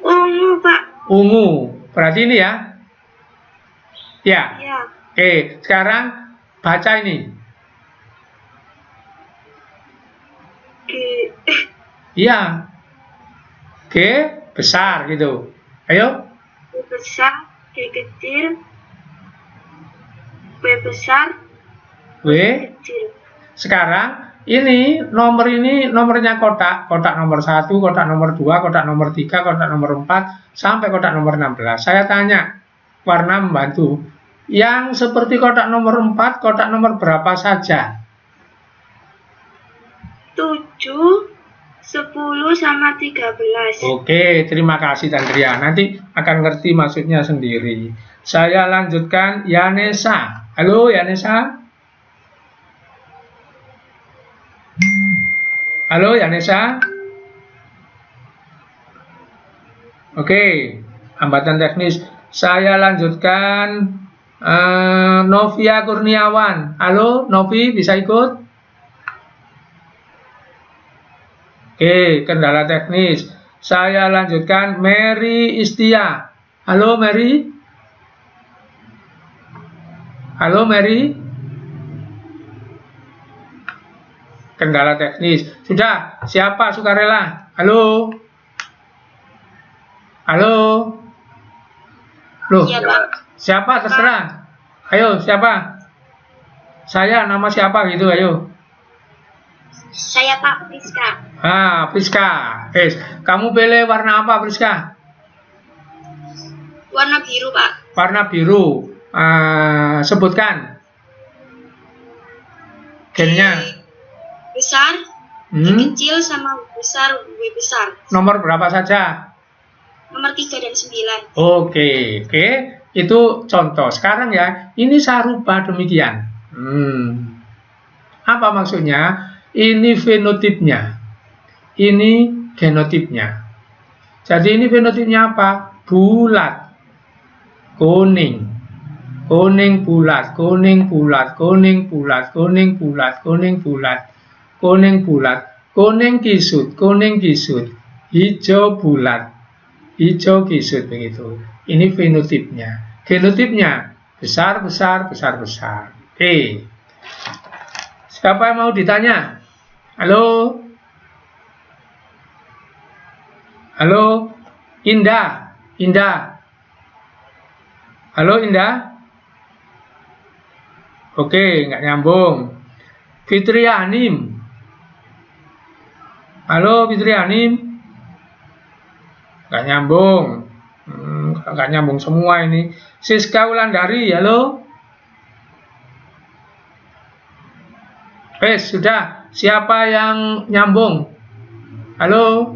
Ungu, Pak. Ungu. Berarti ini ya? Ya. Iya. Oke, sekarang baca ini. G. Iya. G besar gitu. Ayo. G besar, G kecil, W besar, W. kecil. Sekarang ini nomornya kotak nomor 1, kotak nomor 2, kotak nomor 3, kotak nomor 4 sampai kotak nomor 16. Saya tanya, warna membantu. Yang seperti kotak nomor 4, kotak nomor berapa saja? 7, 10 sama 13. Oke, terima kasih Tandria. Nanti akan ngerti maksudnya sendiri. Saya lanjutkan Yanesa. Halo Yanesa. Halo Yanesa. Oke, hambatan teknis. Saya lanjutkan Novia Kurniawan. Halo Novi, bisa ikut? Oke, kendala teknis. Saya lanjutkan Mary Istia. Halo Mary. Halo Mary. Kendala teknis. Sudah, siapa sukarela? Halo. Halo. Loh, Iya, Pak. siapa terserah. Ayo, siapa? Saya, nama siapa gitu, ayo. Saya Pak Priska. Ah, Priska. Kamu pilih warna apa, Priska? Warna biru, Pak. Warna biru. Sebutkan. Gennya. Besar, kecil sama besar, W besar. Nomor berapa saja? Nomor 3 dan 9. Oke. Itu contoh. Sekarang ya, ini saya rubah demikian. Apa maksudnya? Ini fenotipnya. Ini genotipnya. Jadi ini fenotipnya apa? Bulat. Kuning. Kuning bulat, kuning bulat, kuning bulat, kuning bulat, kuning bulat, kuning bulat, kuning kisut, hijau bulat, hijau kisut, begitu. Ini fenotipnya. Genotipnya besar, besar, besar, besar. Oke. Siapa yang mau ditanya? Halo? Halo? Indah? Halo Indah? Oke, nggak nyambung. Fitria Anim. Halo Fitria Anim. Nggak nyambung. Nggak nyambung semua ini. Siska Wulandari, halo. Sudah. Siapa yang nyambung? Halo?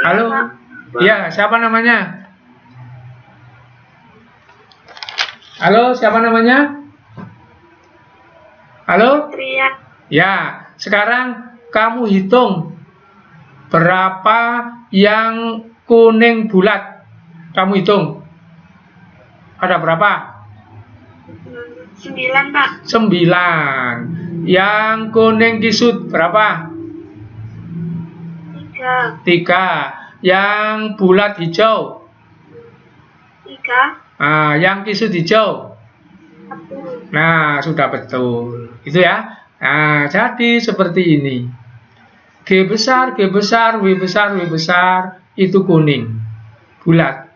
Halo? Ya, siapa namanya? Halo, siapa namanya? Halo? Tria. Ya, sekarang kamu hitung berapa yang kuning bulat. Kamu hitung. Ada berapa? 9, Pak. 9. Yang kuning kisut berapa? 3. 3. Yang bulat hijau? 3. Yang kisut hijau? 1. Nah, sudah betul. Itu ya. Nah, jadi seperti ini. G besar, G besar, W besar, W besar, itu kuning. Bulat.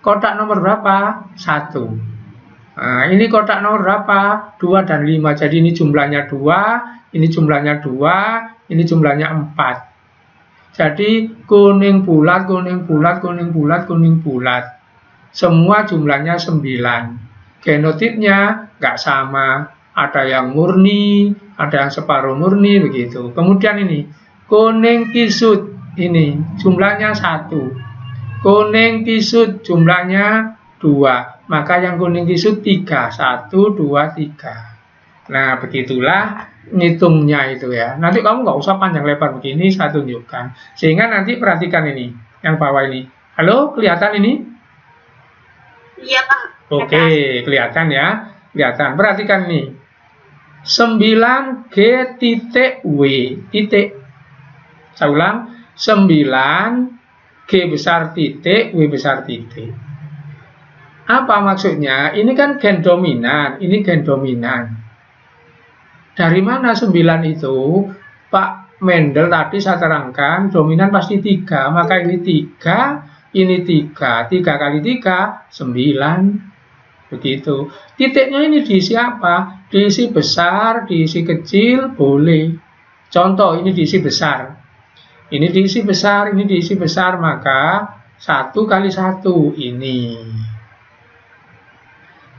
Kotak nomor berapa? 1. Nah, ini kotak nomor berapa? 2 dan 5. Jadi ini jumlahnya 2, ini jumlahnya 2, ini jumlahnya 4. Jadi kuning bulat, kuning bulat, kuning bulat, kuning bulat. Semua jumlahnya 9. Genotipnya nggak sama. Ada yang murni, ada yang separuh murni, begitu. Kemudian ini, kuning kisut. Ini jumlahnya 1. Kuning kisut jumlahnya 2. Maka yang kuning kisut 3. 1, 2, 3. Nah, begitulah ngitungnya itu ya. Nanti kamu nggak usah panjang lebar begini, saya tunjukkan. Sehingga nanti perhatikan ini, yang bawah ini. Halo, kelihatan ini? Iya, Pak. Oke, kelihatan ya. Kelihatan. Perhatikan nih. 9G titik W titik. Saya ulang. 9G besar titik, W besar titik. Apa maksudnya? Ini kan gen dominan, ini gen dominan. Dari mana 9 itu? Pak Mendel tadi saya terangkan, dominan pasti 3, maka ini 3, ini 3. 3 kali 3, 9. Begitu. Titiknya ini diisi apa? Diisi besar, diisi kecil, boleh. Contoh, ini diisi besar. Ini diisi besar, ini diisi besar, maka 1 kali 1 ini.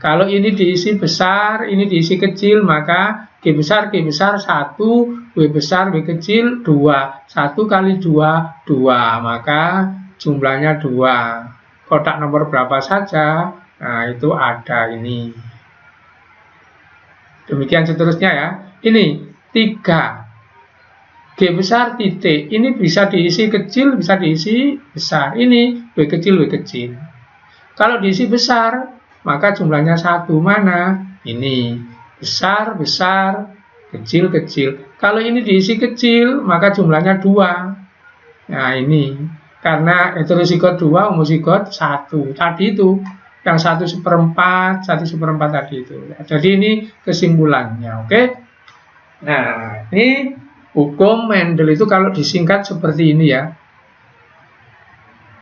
Kalau ini diisi besar, ini diisi kecil, maka G besar 1, W besar, W kecil 2. 1 kali 2, 2. Maka jumlahnya 2. Kotak nomor berapa saja? Nah, itu ada ini. Demikian seterusnya ya. Ini 3. G besar titik. Ini bisa diisi kecil, bisa diisi besar. Ini W kecil, W kecil. Kalau diisi besar, maka jumlahnya 1. Mana? Ini. Besar, besar, kecil, kecil. Kalau ini diisi kecil, maka jumlahnya 2. Nah, ini. Karena heterozigot 2, homozigot 1. Tadi itu. Yang 1/4, 1/4 tadi itu. Jadi ini kesimpulannya, oke? Nah, ini hukum Mendel itu kalau disingkat seperti ini ya.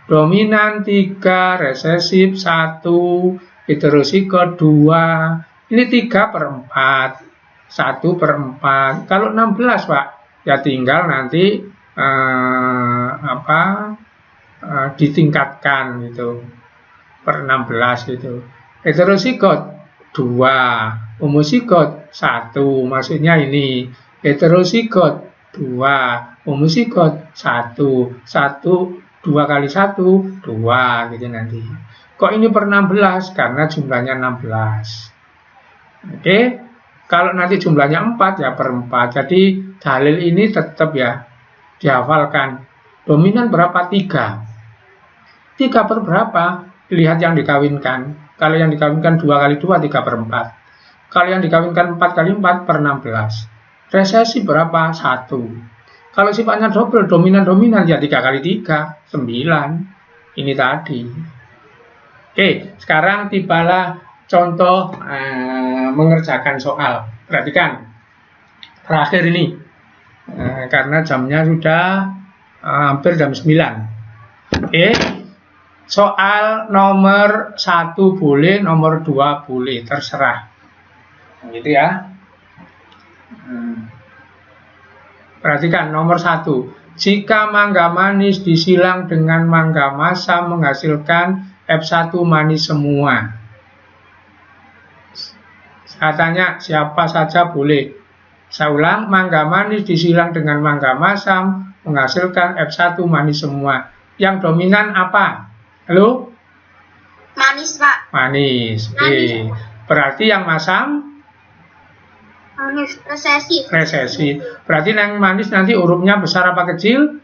Dominan 3, resesif 1, heterozigot 2. Ini 3/4, 1/4. Kalau 16, Pak, ya tinggal nanti ditingkatkan gitu. Per 16 gitu. Heterozigot 2, homozigot 1. Maksudnya ini heterozigot 2, homozigot 1. 2 kali 1, 2 gitu nanti. Kok ini per 16? Karena jumlahnya 16. Oke. Kalau nanti jumlahnya 4 ya per 4. Jadi dalil ini tetap ya dihafalkan. Dominan berapa? 3. 3 per berapa? Lihat yang dikawinkan. Kalau yang dikawinkan 2 kali 2, 3/4. Kalau yang dikawinkan 4 kali 4, per 16. Resesi berapa? 1. Kalau sifatnya double, dominan-dominan, ya 3 kali 3, 9. Ini tadi. Oke, sekarang tibalah contoh mengerjakan soal. Perhatikan. Terakhir ini. Karena jamnya sudah hampir jam 9. Oke. Soal nomor 1 boleh, nomor 2 boleh, terserah. Gitu ya. Perhatikan nomor 1. Jika mangga manis disilang dengan mangga masam menghasilkan F1 manis semua. Saya tanya siapa saja boleh. Saya ulang, mangga manis disilang dengan mangga masam menghasilkan F1 manis semua. Yang dominan apa? Halo? Manis, Pak. Manis. Manis. Berarti yang masam? Manis. Resesi. Resesi. Berarti yang manis nanti hurufnya besar apa kecil?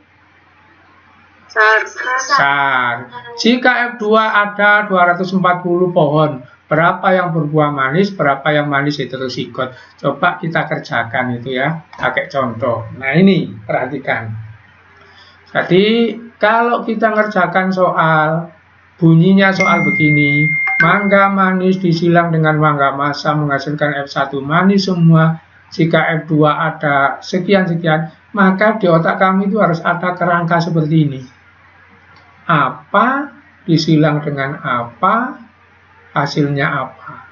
Besar. Jika F2 ada 240 pohon, berapa yang berbuah manis, berapa yang manis heterozigot? Coba kita kerjakan itu ya, pakai contoh. Nah ini, perhatikan. Jadi, kalau kita ngerjakan soal, bunyinya soal begini, mangga manis disilang dengan mangga masam menghasilkan F1 manis semua. Jika F2 ada sekian-sekian, maka di otak kami itu harus ada kerangka seperti ini. Apa disilang dengan apa, hasilnya apa.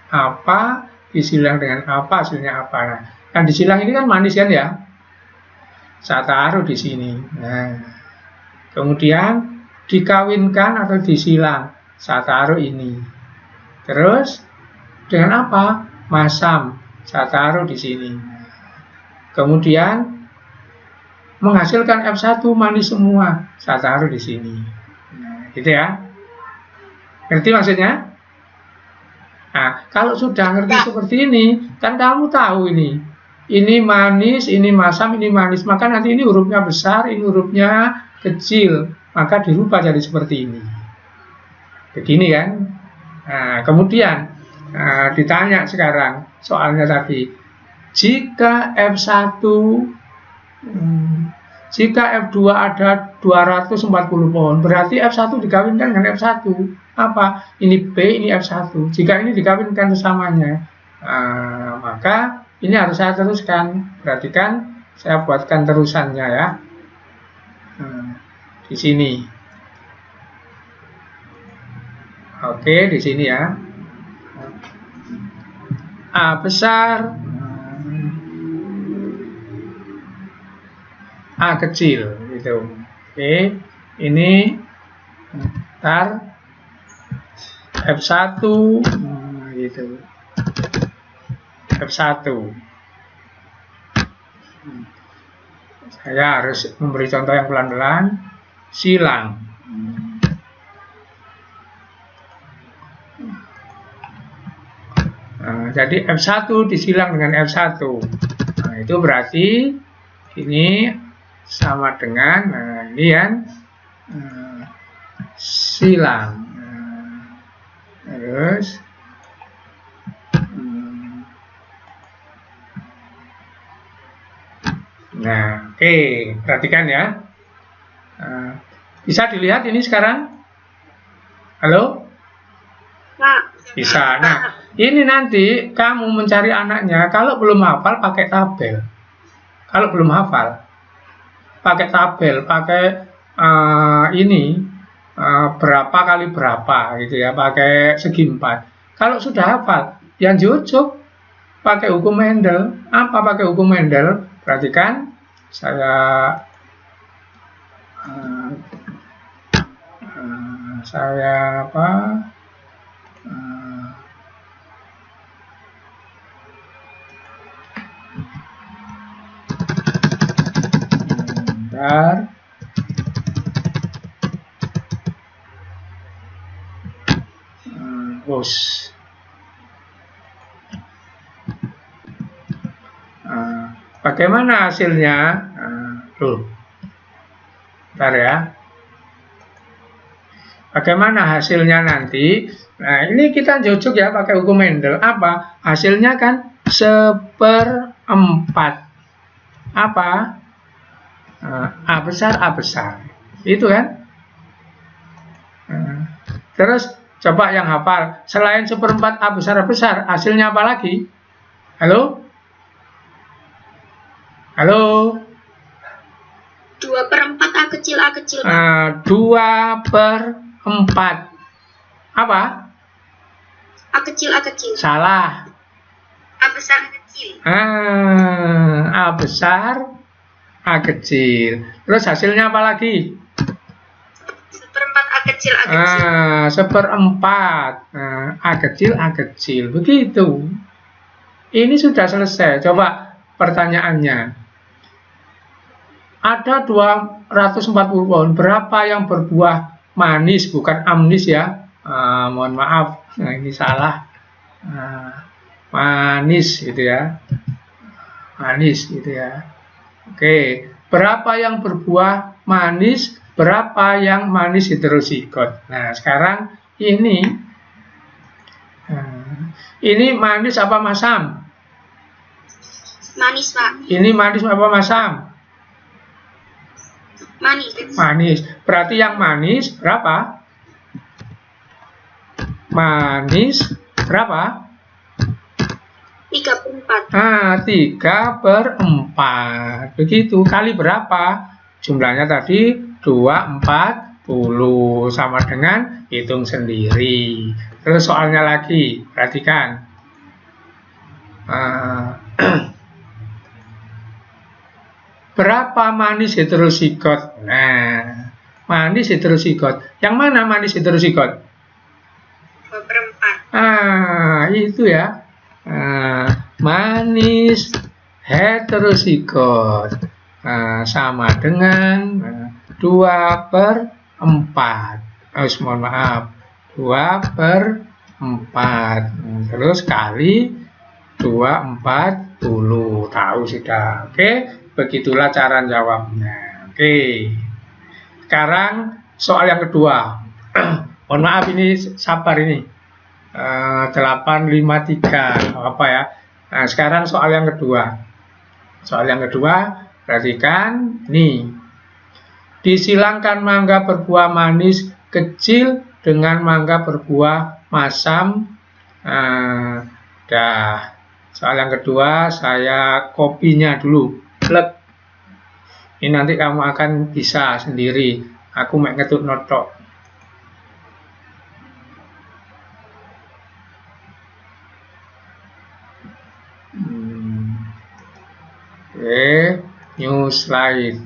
Apa disilang dengan apa, hasilnya apa. Nah, yang disilang ini kan manis kan ya. Saya taruh di sini. Nah, kemudian dikawinkan atau disilang. Saya taruh ini. Terus dengan apa? Masam. Saya taruh di sini. Kemudian menghasilkan F1 manis semua. Saya taruh di sini. Nah, gitu ya. Ngerti maksudnya? Nah, kalau sudah ngerti seperti ini, kan kamu tahu ini. Ini manis, ini masam, ini manis. Maka nanti ini hurufnya besar, ini hurufnya kecil. Maka dirubah jadi seperti ini. Begini kan? Nah, kemudian ditanya sekarang soalnya tadi. Jika F1 jika F2 ada 240 pohon, berarti F1 dikawinkan dengan F1. Apa? Ini B, ini F1. Jika ini dikawinkan sesamanya, maka ini harus saya teruskan. Perhatikan, saya buatkan terusannya ya. Di sini. Oke, di sini ya. A besar, A kecil gitu. Oke, ini ntar F1 gitu. F1. Saya harus memberi contoh yang pelan-pelan. Silang. Jadi F1 disilang dengan F1. Nah, itu berarti ini sama dengan ini kan silang. Terus nah, oke, perhatikan ya. Bisa dilihat ini sekarang? Halo? Bisa. Nah, ini nanti kamu mencari anaknya, kalau belum hafal pakai tabel. Kalau belum hafal pakai tabel, pakai ini berapa kali berapa gitu ya, pakai segi 4. Kalau sudah hafal, yang diujuk pakai hukum Mendel. Apa pakai hukum Mendel? Perhatikan, saya apa? Bentar. Bos. Bagaimana hasilnya? Tuh. Bentar ya. Bagaimana hasilnya nanti? Nah, ini kita jujur ya pakai hukum Mendel. Apa? Hasilnya kan 1/4. Apa? A besar, A besar. Itu kan? Terus coba yang hafal. Selain 1/4 A besar, A besar, hasilnya apa lagi? Halo? Halo? 2/4 A kecil, A kecil. 2/4. Apa? A kecil, A kecil. Salah. A besar, A kecil. A besar, A kecil. Terus hasilnya apa lagi? 1/4 A kecil, A kecil. Seperempat. A kecil, begitu. Ini sudah selesai. Coba pertanyaannya. Ada 240 pohon. Berapa yang berbuah manis, bukan amnis ya? Mohon maaf, ini salah. Manis gitu ya. Manis gitu ya. Oke, berapa yang berbuah manis? Berapa yang manis heterozigot? Nah, sekarang ini manis apa masam? Manis, Pak. Ini manis apa masam? Manis. Manis. Berarti yang manis berapa? Manis berapa? 3/4. 3/4. Begitu. Kali berapa? Jumlahnya tadi 240. Sama dengan hitung sendiri. Terus soalnya lagi. Perhatikan. Berapa manis heterozigot? Nah, manis heterozigot. Yang mana manis heterozigot? 2/4. Itu ya. Manis heterozigot sama dengan 2/4. Mohon maaf, 2/4. Terus kali 240. Tahu sudah. Oke, begitulah cara jawabnya. Oke. Sekarang soal yang kedua. Mohon maaf, ini sabar ini. 853 apa ya. Nah, sekarang soal yang kedua. Soal yang kedua, perhatikan nih. Disilangkan mangga berbuah manis kecil dengan mangga berbuah masam. Soal yang kedua saya kopinya dulu. Plek. Ini nanti kamu akan bisa sendiri. Aku mau ngetut notok. Oke, new slide.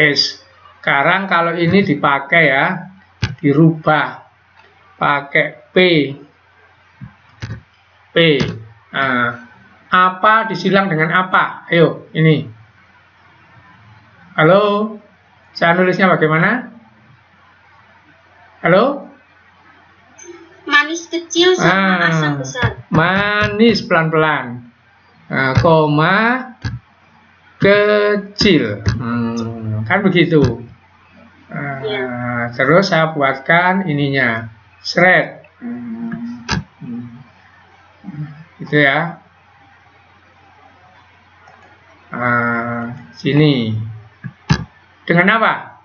Sekarang kalau ini dipakai ya, dirubah pakai P. Apa disilang dengan apa? Ayo, ini. Halo, saya nulisnya bagaimana? Halo? Manis kecil sama asam besar. Manis pelan-pelan. Koma kecil. Kan begitu. Terus saya buatkan ininya. Shred. Gitu ya. Sini. Dengan apa?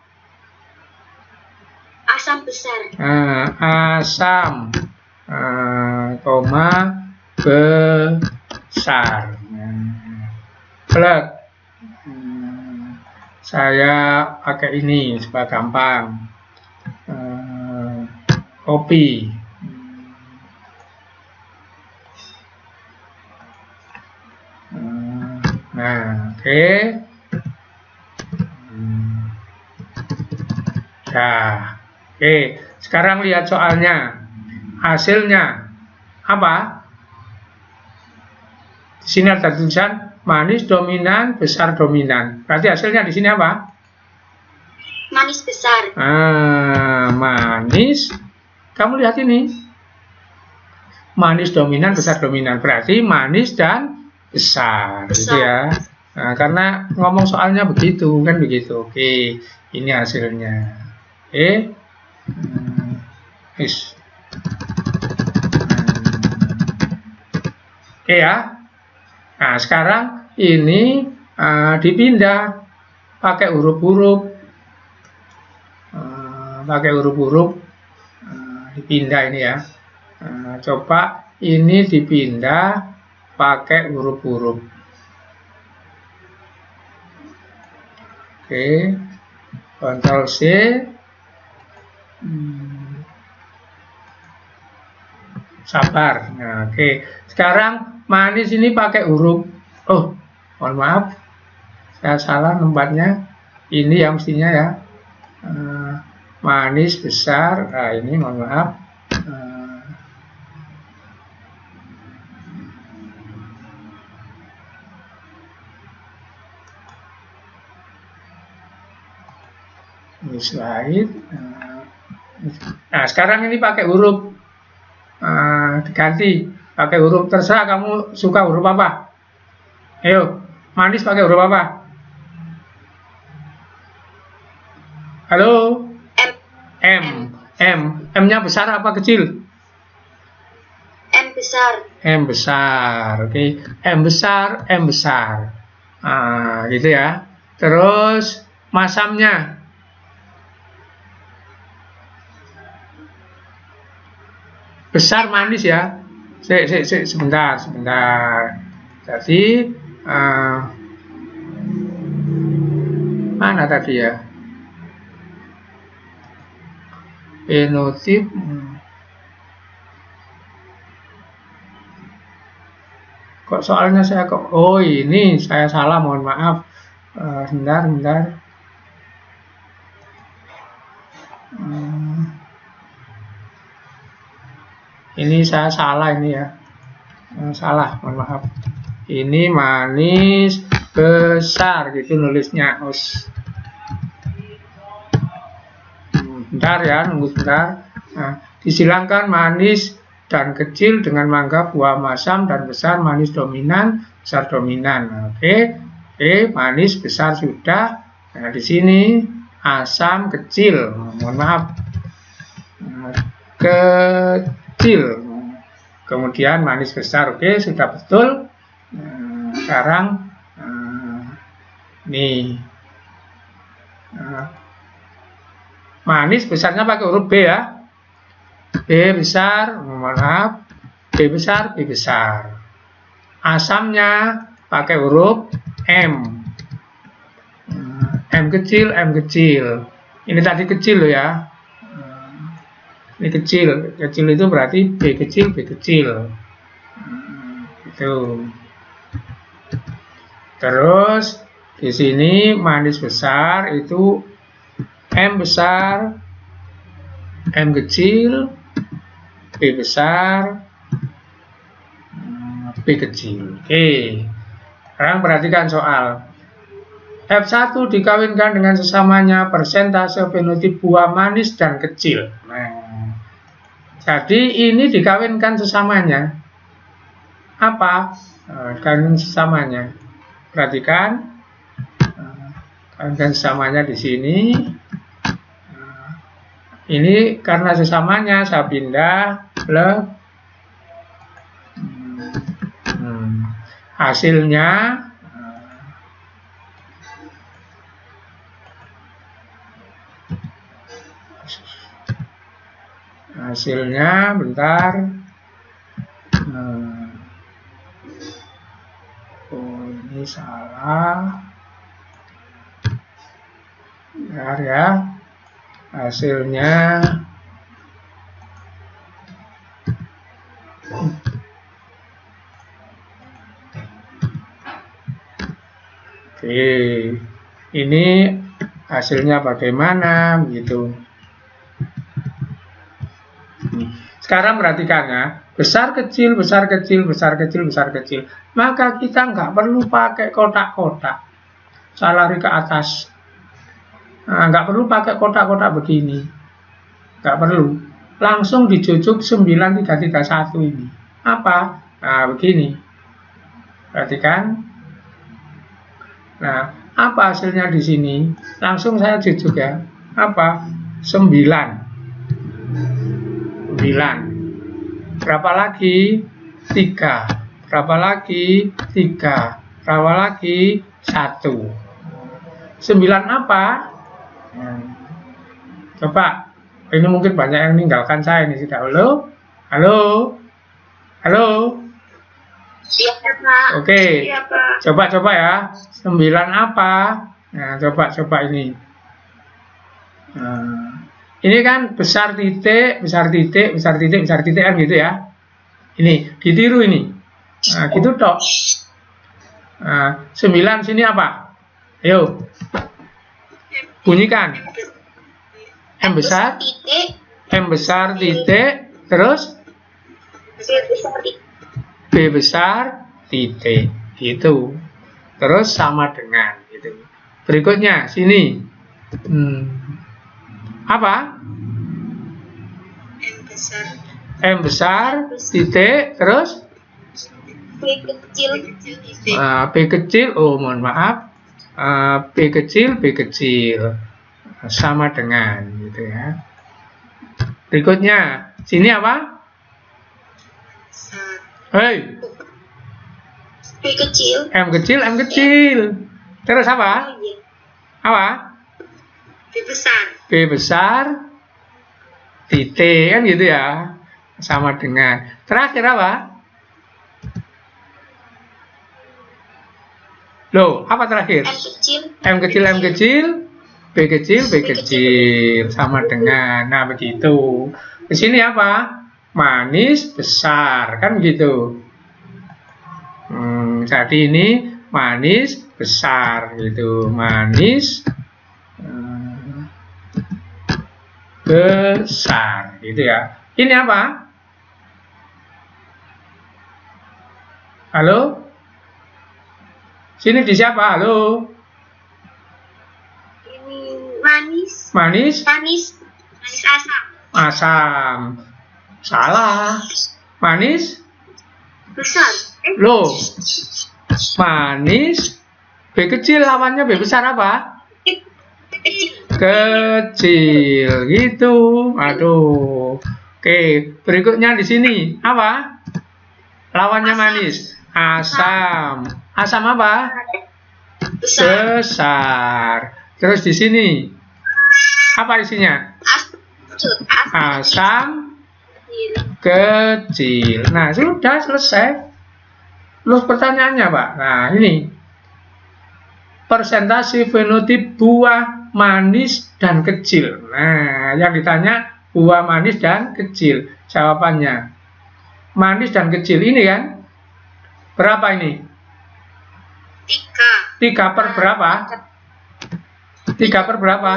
Asam besar. Asam koma besar. Plek. Saya pakai ini supaya gampang. Kopi. Nah, oke. Nah, oke. Sekarang lihat soalnya. Hasilnya apa? Di sini ada tulisan manis dominan, besar dominan. Berarti hasilnya di sini apa? Manis besar. Manis. Kamu lihat ini. Manis dominan, besar dominan. Berarti manis dan besar. Gitu ya. Nah, karena ngomong soalnya begitu, kan begitu. Oke, ini hasilnya. Oke. Oke ya. Nah, sekarang ini dipindah pakai huruf-huruf. Dipindah ini ya. Coba ini dipindah pakai huruf-huruf. Oke. Ctrl C. Sabar. Nah, oke. Sekarang manis ini pakai huruf. Oh, mohon maaf. Saya salah tempatnya. Ini yang mestinya ya. Manis besar. Nah, ini mohon maaf. Ini slide. Nah, sekarang ini pakai huruf diganti pakai huruf, terserah kamu suka huruf apa. Ayo, manis pakai huruf apa? Halo? M. M-nya besar apa kecil? M besar. M besar. Oke. M besar, M besar. Gitu ya. Terus masamnya. Besar manis ya. Sebentar. Jadi mana tadi ya? Penotip. Kok soalnya saya kok, oh ini saya salah, mohon maaf. Bentar. Ini saya salah ini ya. Salah, mohon maaf. Ini manis besar gitu nulisnya. Bentar ya, nunggu sebentar. Nah, disilangkan manis dan kecil dengan menganggap buah masam dan besar manis dominan, besar dominan. Oke, manis besar sudah. Nah, di sini asam kecil. Mohon maaf. Kecil. Kemudian manis besar. Oke, sudah betul. Sekarang nih. Manis besarnya pakai huruf B ya. B besar, mohon maaf. B besar. Asamnya pakai huruf M. M kecil. Ini tadi kecil loh ya. Ini kecil itu berarti B kecil. Itu. Terus di sini manis besar itu M besar, M kecil, B besar, B kecil. Oke. Sekarang perhatikan soal. F1 dikawinkan dengan sesamanya persentase fenotip buah manis dan kecil. Nah, jadi ini dikawinkan sesamanya. Apa? Kawinkan sesamanya. Perhatikan. Kawinkan sesamanya di sini. Ini karena sesamanya saya pindah plus hasilnya bentar. Oh, ini salah. Bentar ya. Hasilnya oke, ini hasilnya bagaimana begitu. Sekarang perhatikan ya, besar kecil. Maka kita nggak perlu pakai kotak-kotak. Saya lari ke atas. Nah, nggak perlu pakai kotak-kotak begini. Nggak perlu. Langsung dijujuk 9331 ini. Apa? Nah, begini. Perhatikan. Nah, apa hasilnya di sini? Langsung saya jujuk ya. Apa? 9. Berapa lagi? 3. Berapa lagi? 3. Berapa lagi? 1. 9 apa? Coba, ini mungkin banyak yang meninggalkan saya ini sudah. Halo? Iya, Pak. Oke. Iya, Pak. Coba ya. 9 apa? Nah, coba ini. Ini kan besar titik kan gitu ya. Ini ditiru ini. Nah, gitu tok. Nah, 9 sini apa? Ayo. Bunyikan. M besar, titik, terus B besar titik. B besar, titik. Gitu. Terus sama dengan. Gitu. Berikutnya, sini. Apa? M besar, titik, terus B kecil, titik. B kecil, mohon maaf, B kecil, sama dengan, gitu ya. Berikutnya, sini apa? Hei, B kecil, M kecil, terus apa? Apa? B besar, titik, kan gitu ya, sama dengan. Terakhir apa? Loh, apa terakhir? M kecil, B kecil, sama dengan. Nah, begitu. Di sini apa? Manis besar, kan gitu. Jadi ini manis besar, gitu. Manis besar, gitu ya. Ini apa? Halo? Sini di siapa? Halo? Ini manis. Manis Asam. asam. Salah. Manis? Besar. Loh. Manis B kecil, lawannya B besar apa? Kecil. Gitu. Aduh. Oke, berikutnya di sini apa? Lawannya manis. Asam. Asam apa? Besar. Terus di sini apa isinya? Asam kecil. Nah, sudah selesai. Terus pertanyaannya, Pak. Nah, ini persentase fenotip buah manis dan kecil. Nah, yang ditanya buah manis dan kecil. Jawabannya manis dan kecil ini kan? Berapa ini? 3 per berapa? 3 per berapa?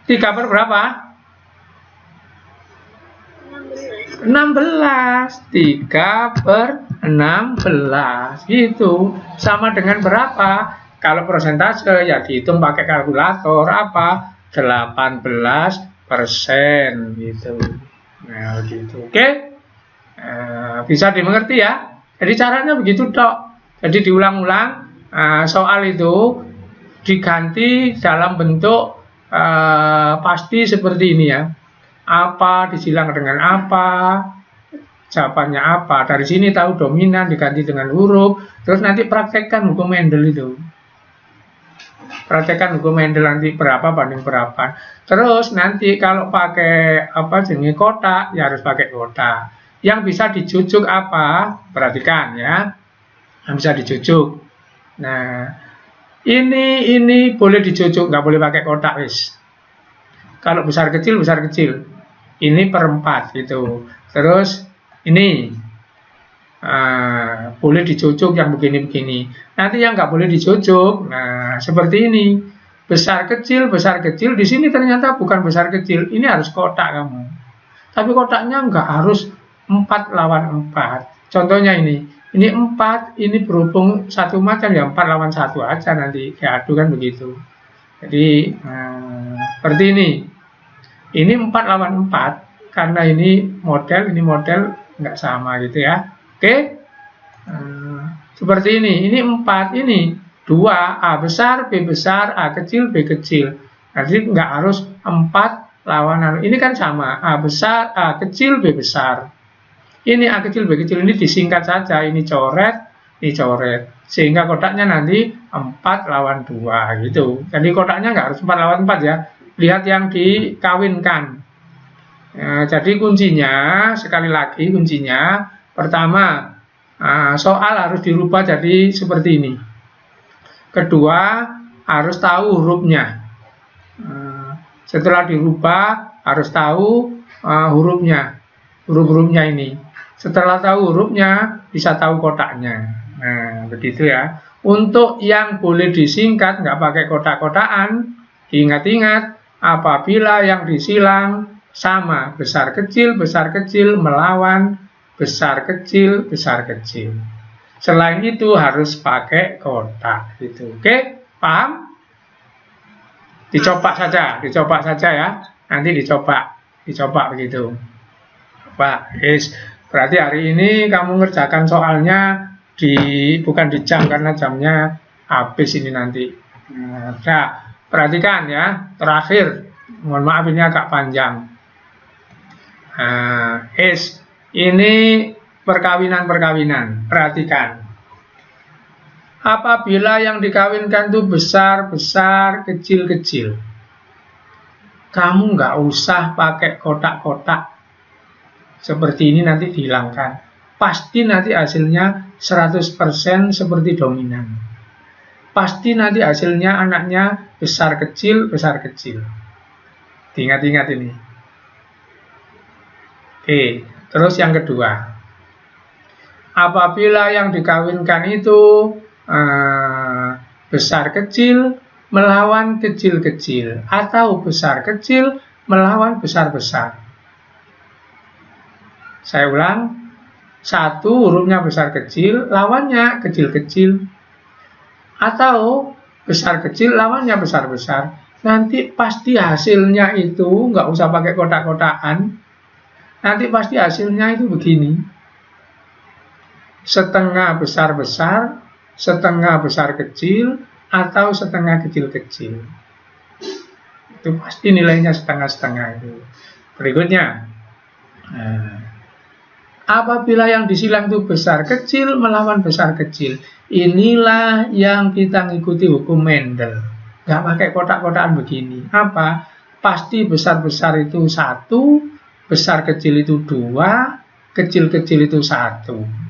3 per berapa? 16. 3 per 16. Gitu. Sama dengan berapa? Kalau persentase ya dihitung pakai kalkulator apa? 18% gitu. Nah, gitu. Oke? Bisa dimengerti ya? Jadi caranya begitu tok. Jadi diulang-ulang, soal itu diganti dalam bentuk pasti seperti ini ya. Apa disilang dengan apa, jawabannya apa. Dari sini tahu dominan diganti dengan huruf. Terus nanti praktekkan hukum Mendel itu. Praktekkan hukum Mendel nanti berapa banding berapa. Terus nanti kalau pakai jenis kotak, ya harus pakai kotak. Yang bisa dijujuk apa? Perhatikan ya. Yang bisa dijujuk. Nah, ini boleh dijujuk, nggak boleh pakai kotak wis. Kalau besar kecil. Ini per 4 gitu. Terus ini boleh dijujuk yang begini-begini. Nanti yang nggak boleh dijujuk, nah seperti ini. Besar kecil. Di sini ternyata bukan besar kecil. Ini harus kotak kamu. Tapi kotaknya nggak harus 4 lawan 4. Contohnya ini 4, ini berhubung satu macam ya 4 lawan 1 aja nanti diadu kan begitu. Jadi seperti ini. Ini 4 lawan 4 karena ini model nggak sama gitu ya. Oke. Seperti ini 4, ini 2, A besar, B besar, A kecil, B kecil. Jadi nggak harus 4 lawan, ini kan sama, A besar, A kecil, B besar. Ini A kecil, B kecil, ini disingkat saja, ini coret, sehingga kotaknya nanti 4 lawan 2 gitu. Jadi kotaknya nggak harus 4 lawan 4 ya. Lihat yang dikawinkan. Jadi kuncinya, sekali lagi kuncinya, pertama, soal harus dirubah jadi seperti ini. Kedua, harus tahu hurufnya. Setelah dirubah, harus tahu huruf-hurufnya ini. Setelah tahu hurufnya, bisa tahu kotaknya. Nah, begitu ya. Untuk yang boleh disingkat, nggak pakai kotak-kotakan, ingat-ingat, apabila yang disilang sama, besar kecil melawan besar kecil. Selain itu harus pakai kotak. Gitu. Oke, paham? Dicoba saja ya. Nanti dicoba begitu. Pak, berarti hari ini kamu ngerjakan soalnya bukan di jam karena jamnya habis ini nanti. Nah, perhatikan ya. Terakhir, mohon maaf ini agak panjang. Ini perkawinan. Perhatikan. Apabila yang dikawinkan itu besar, kecil, kamu nggak usah pakai kotak-kotak seperti ini, nanti dihilangkan. Pasti nanti hasilnya 100% seperti dominan. Pasti nanti hasilnya anaknya besar kecil. Diingat-ingat ini. Oke, terus yang kedua. Apabila yang dikawinkan itu besar kecil melawan kecil atau besar kecil melawan besar. Saya ulang, satu hurufnya besar kecil, lawannya kecil atau besar kecil lawannya besar. Nanti pasti hasilnya itu nggak usah pakai kotak-kotakan. Nanti pasti hasilnya itu begini. Setengah besar, setengah besar kecil, atau setengah kecil. Itu pasti nilainya setengah itu. Berikutnya, apabila yang disilang itu besar kecil melawan besar kecil, inilah yang kita ngikuti hukum Mendel. Nggak pakai kotak-kotakan begini. Apa? Pasti besar itu 1, besar kecil itu 2, kecil itu 1.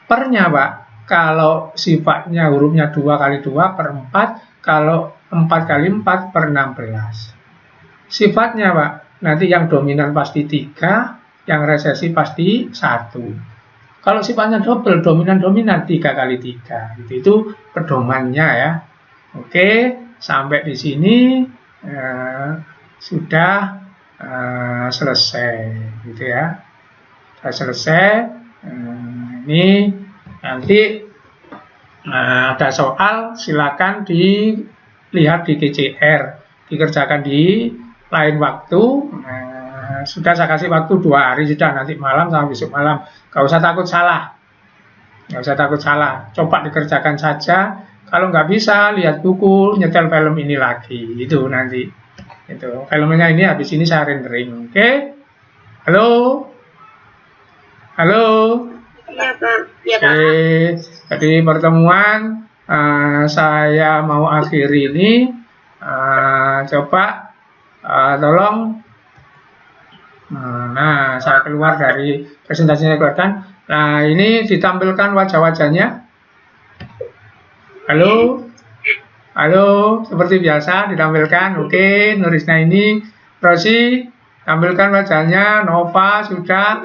Pernya, Pak. Kalau sifatnya hurufnya 2 kali 2 per 4, kalau 4 kali 4 per 16. Sifatnya, Pak, nanti yang dominan pasti 3, yang resesi pasti 1. Kalau sifatnya double, dominan 3 kali 3. Itu pedomannya ya. Oke, sampai di sini sudah selesai, gitu ya. Sudah selesai. Ini nanti ada soal, silakan dilihat di GCR, dikerjakan di lain waktu. Sudah saya kasih waktu 2 hari, sudah nanti malam sampai besok malam. Gak usah takut salah, coba dikerjakan saja. Kalau nggak bisa, lihat buku, nyetel film ini lagi, itu nanti. Itu filmnya ini habis ini saya rendering. Oke? Halo. Iya, Pak. Oke, jadi pertemuan saya mau akhiri ini. Coba tolong. Nah, saya keluar dari presentasinya keluarkan. Nah, ini ditampilkan wajah-wajahnya. Halo, seperti biasa ditampilkan. Oke, Nurisna ini, Rosi, tampilkan wajahnya. Nova sudah.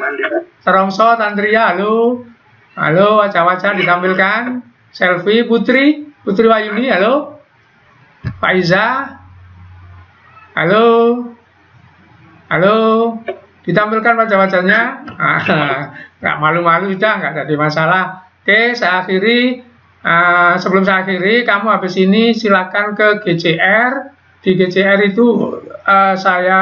Terongso, Tantria, halo, wajah-wajah ditampilkan. Selfie, Putri Wayuni, halo. Faiza, halo, ditampilkan wajah-wajahnya. Nggak malu-malu sudah, nggak jadi masalah. Oke, saya akhiri. Sebelum saya akhiri, kamu habis ini silakan ke GCR. Di GCR itu saya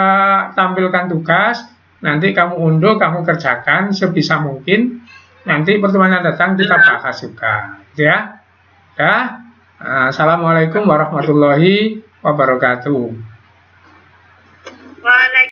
tampilkan tugas. Nanti kamu unduh, kamu kerjakan sebisa mungkin. Nanti pertemuan yang datang kita bahas juga, ya. Assalamualaikum warahmatullahi wabarakatuh.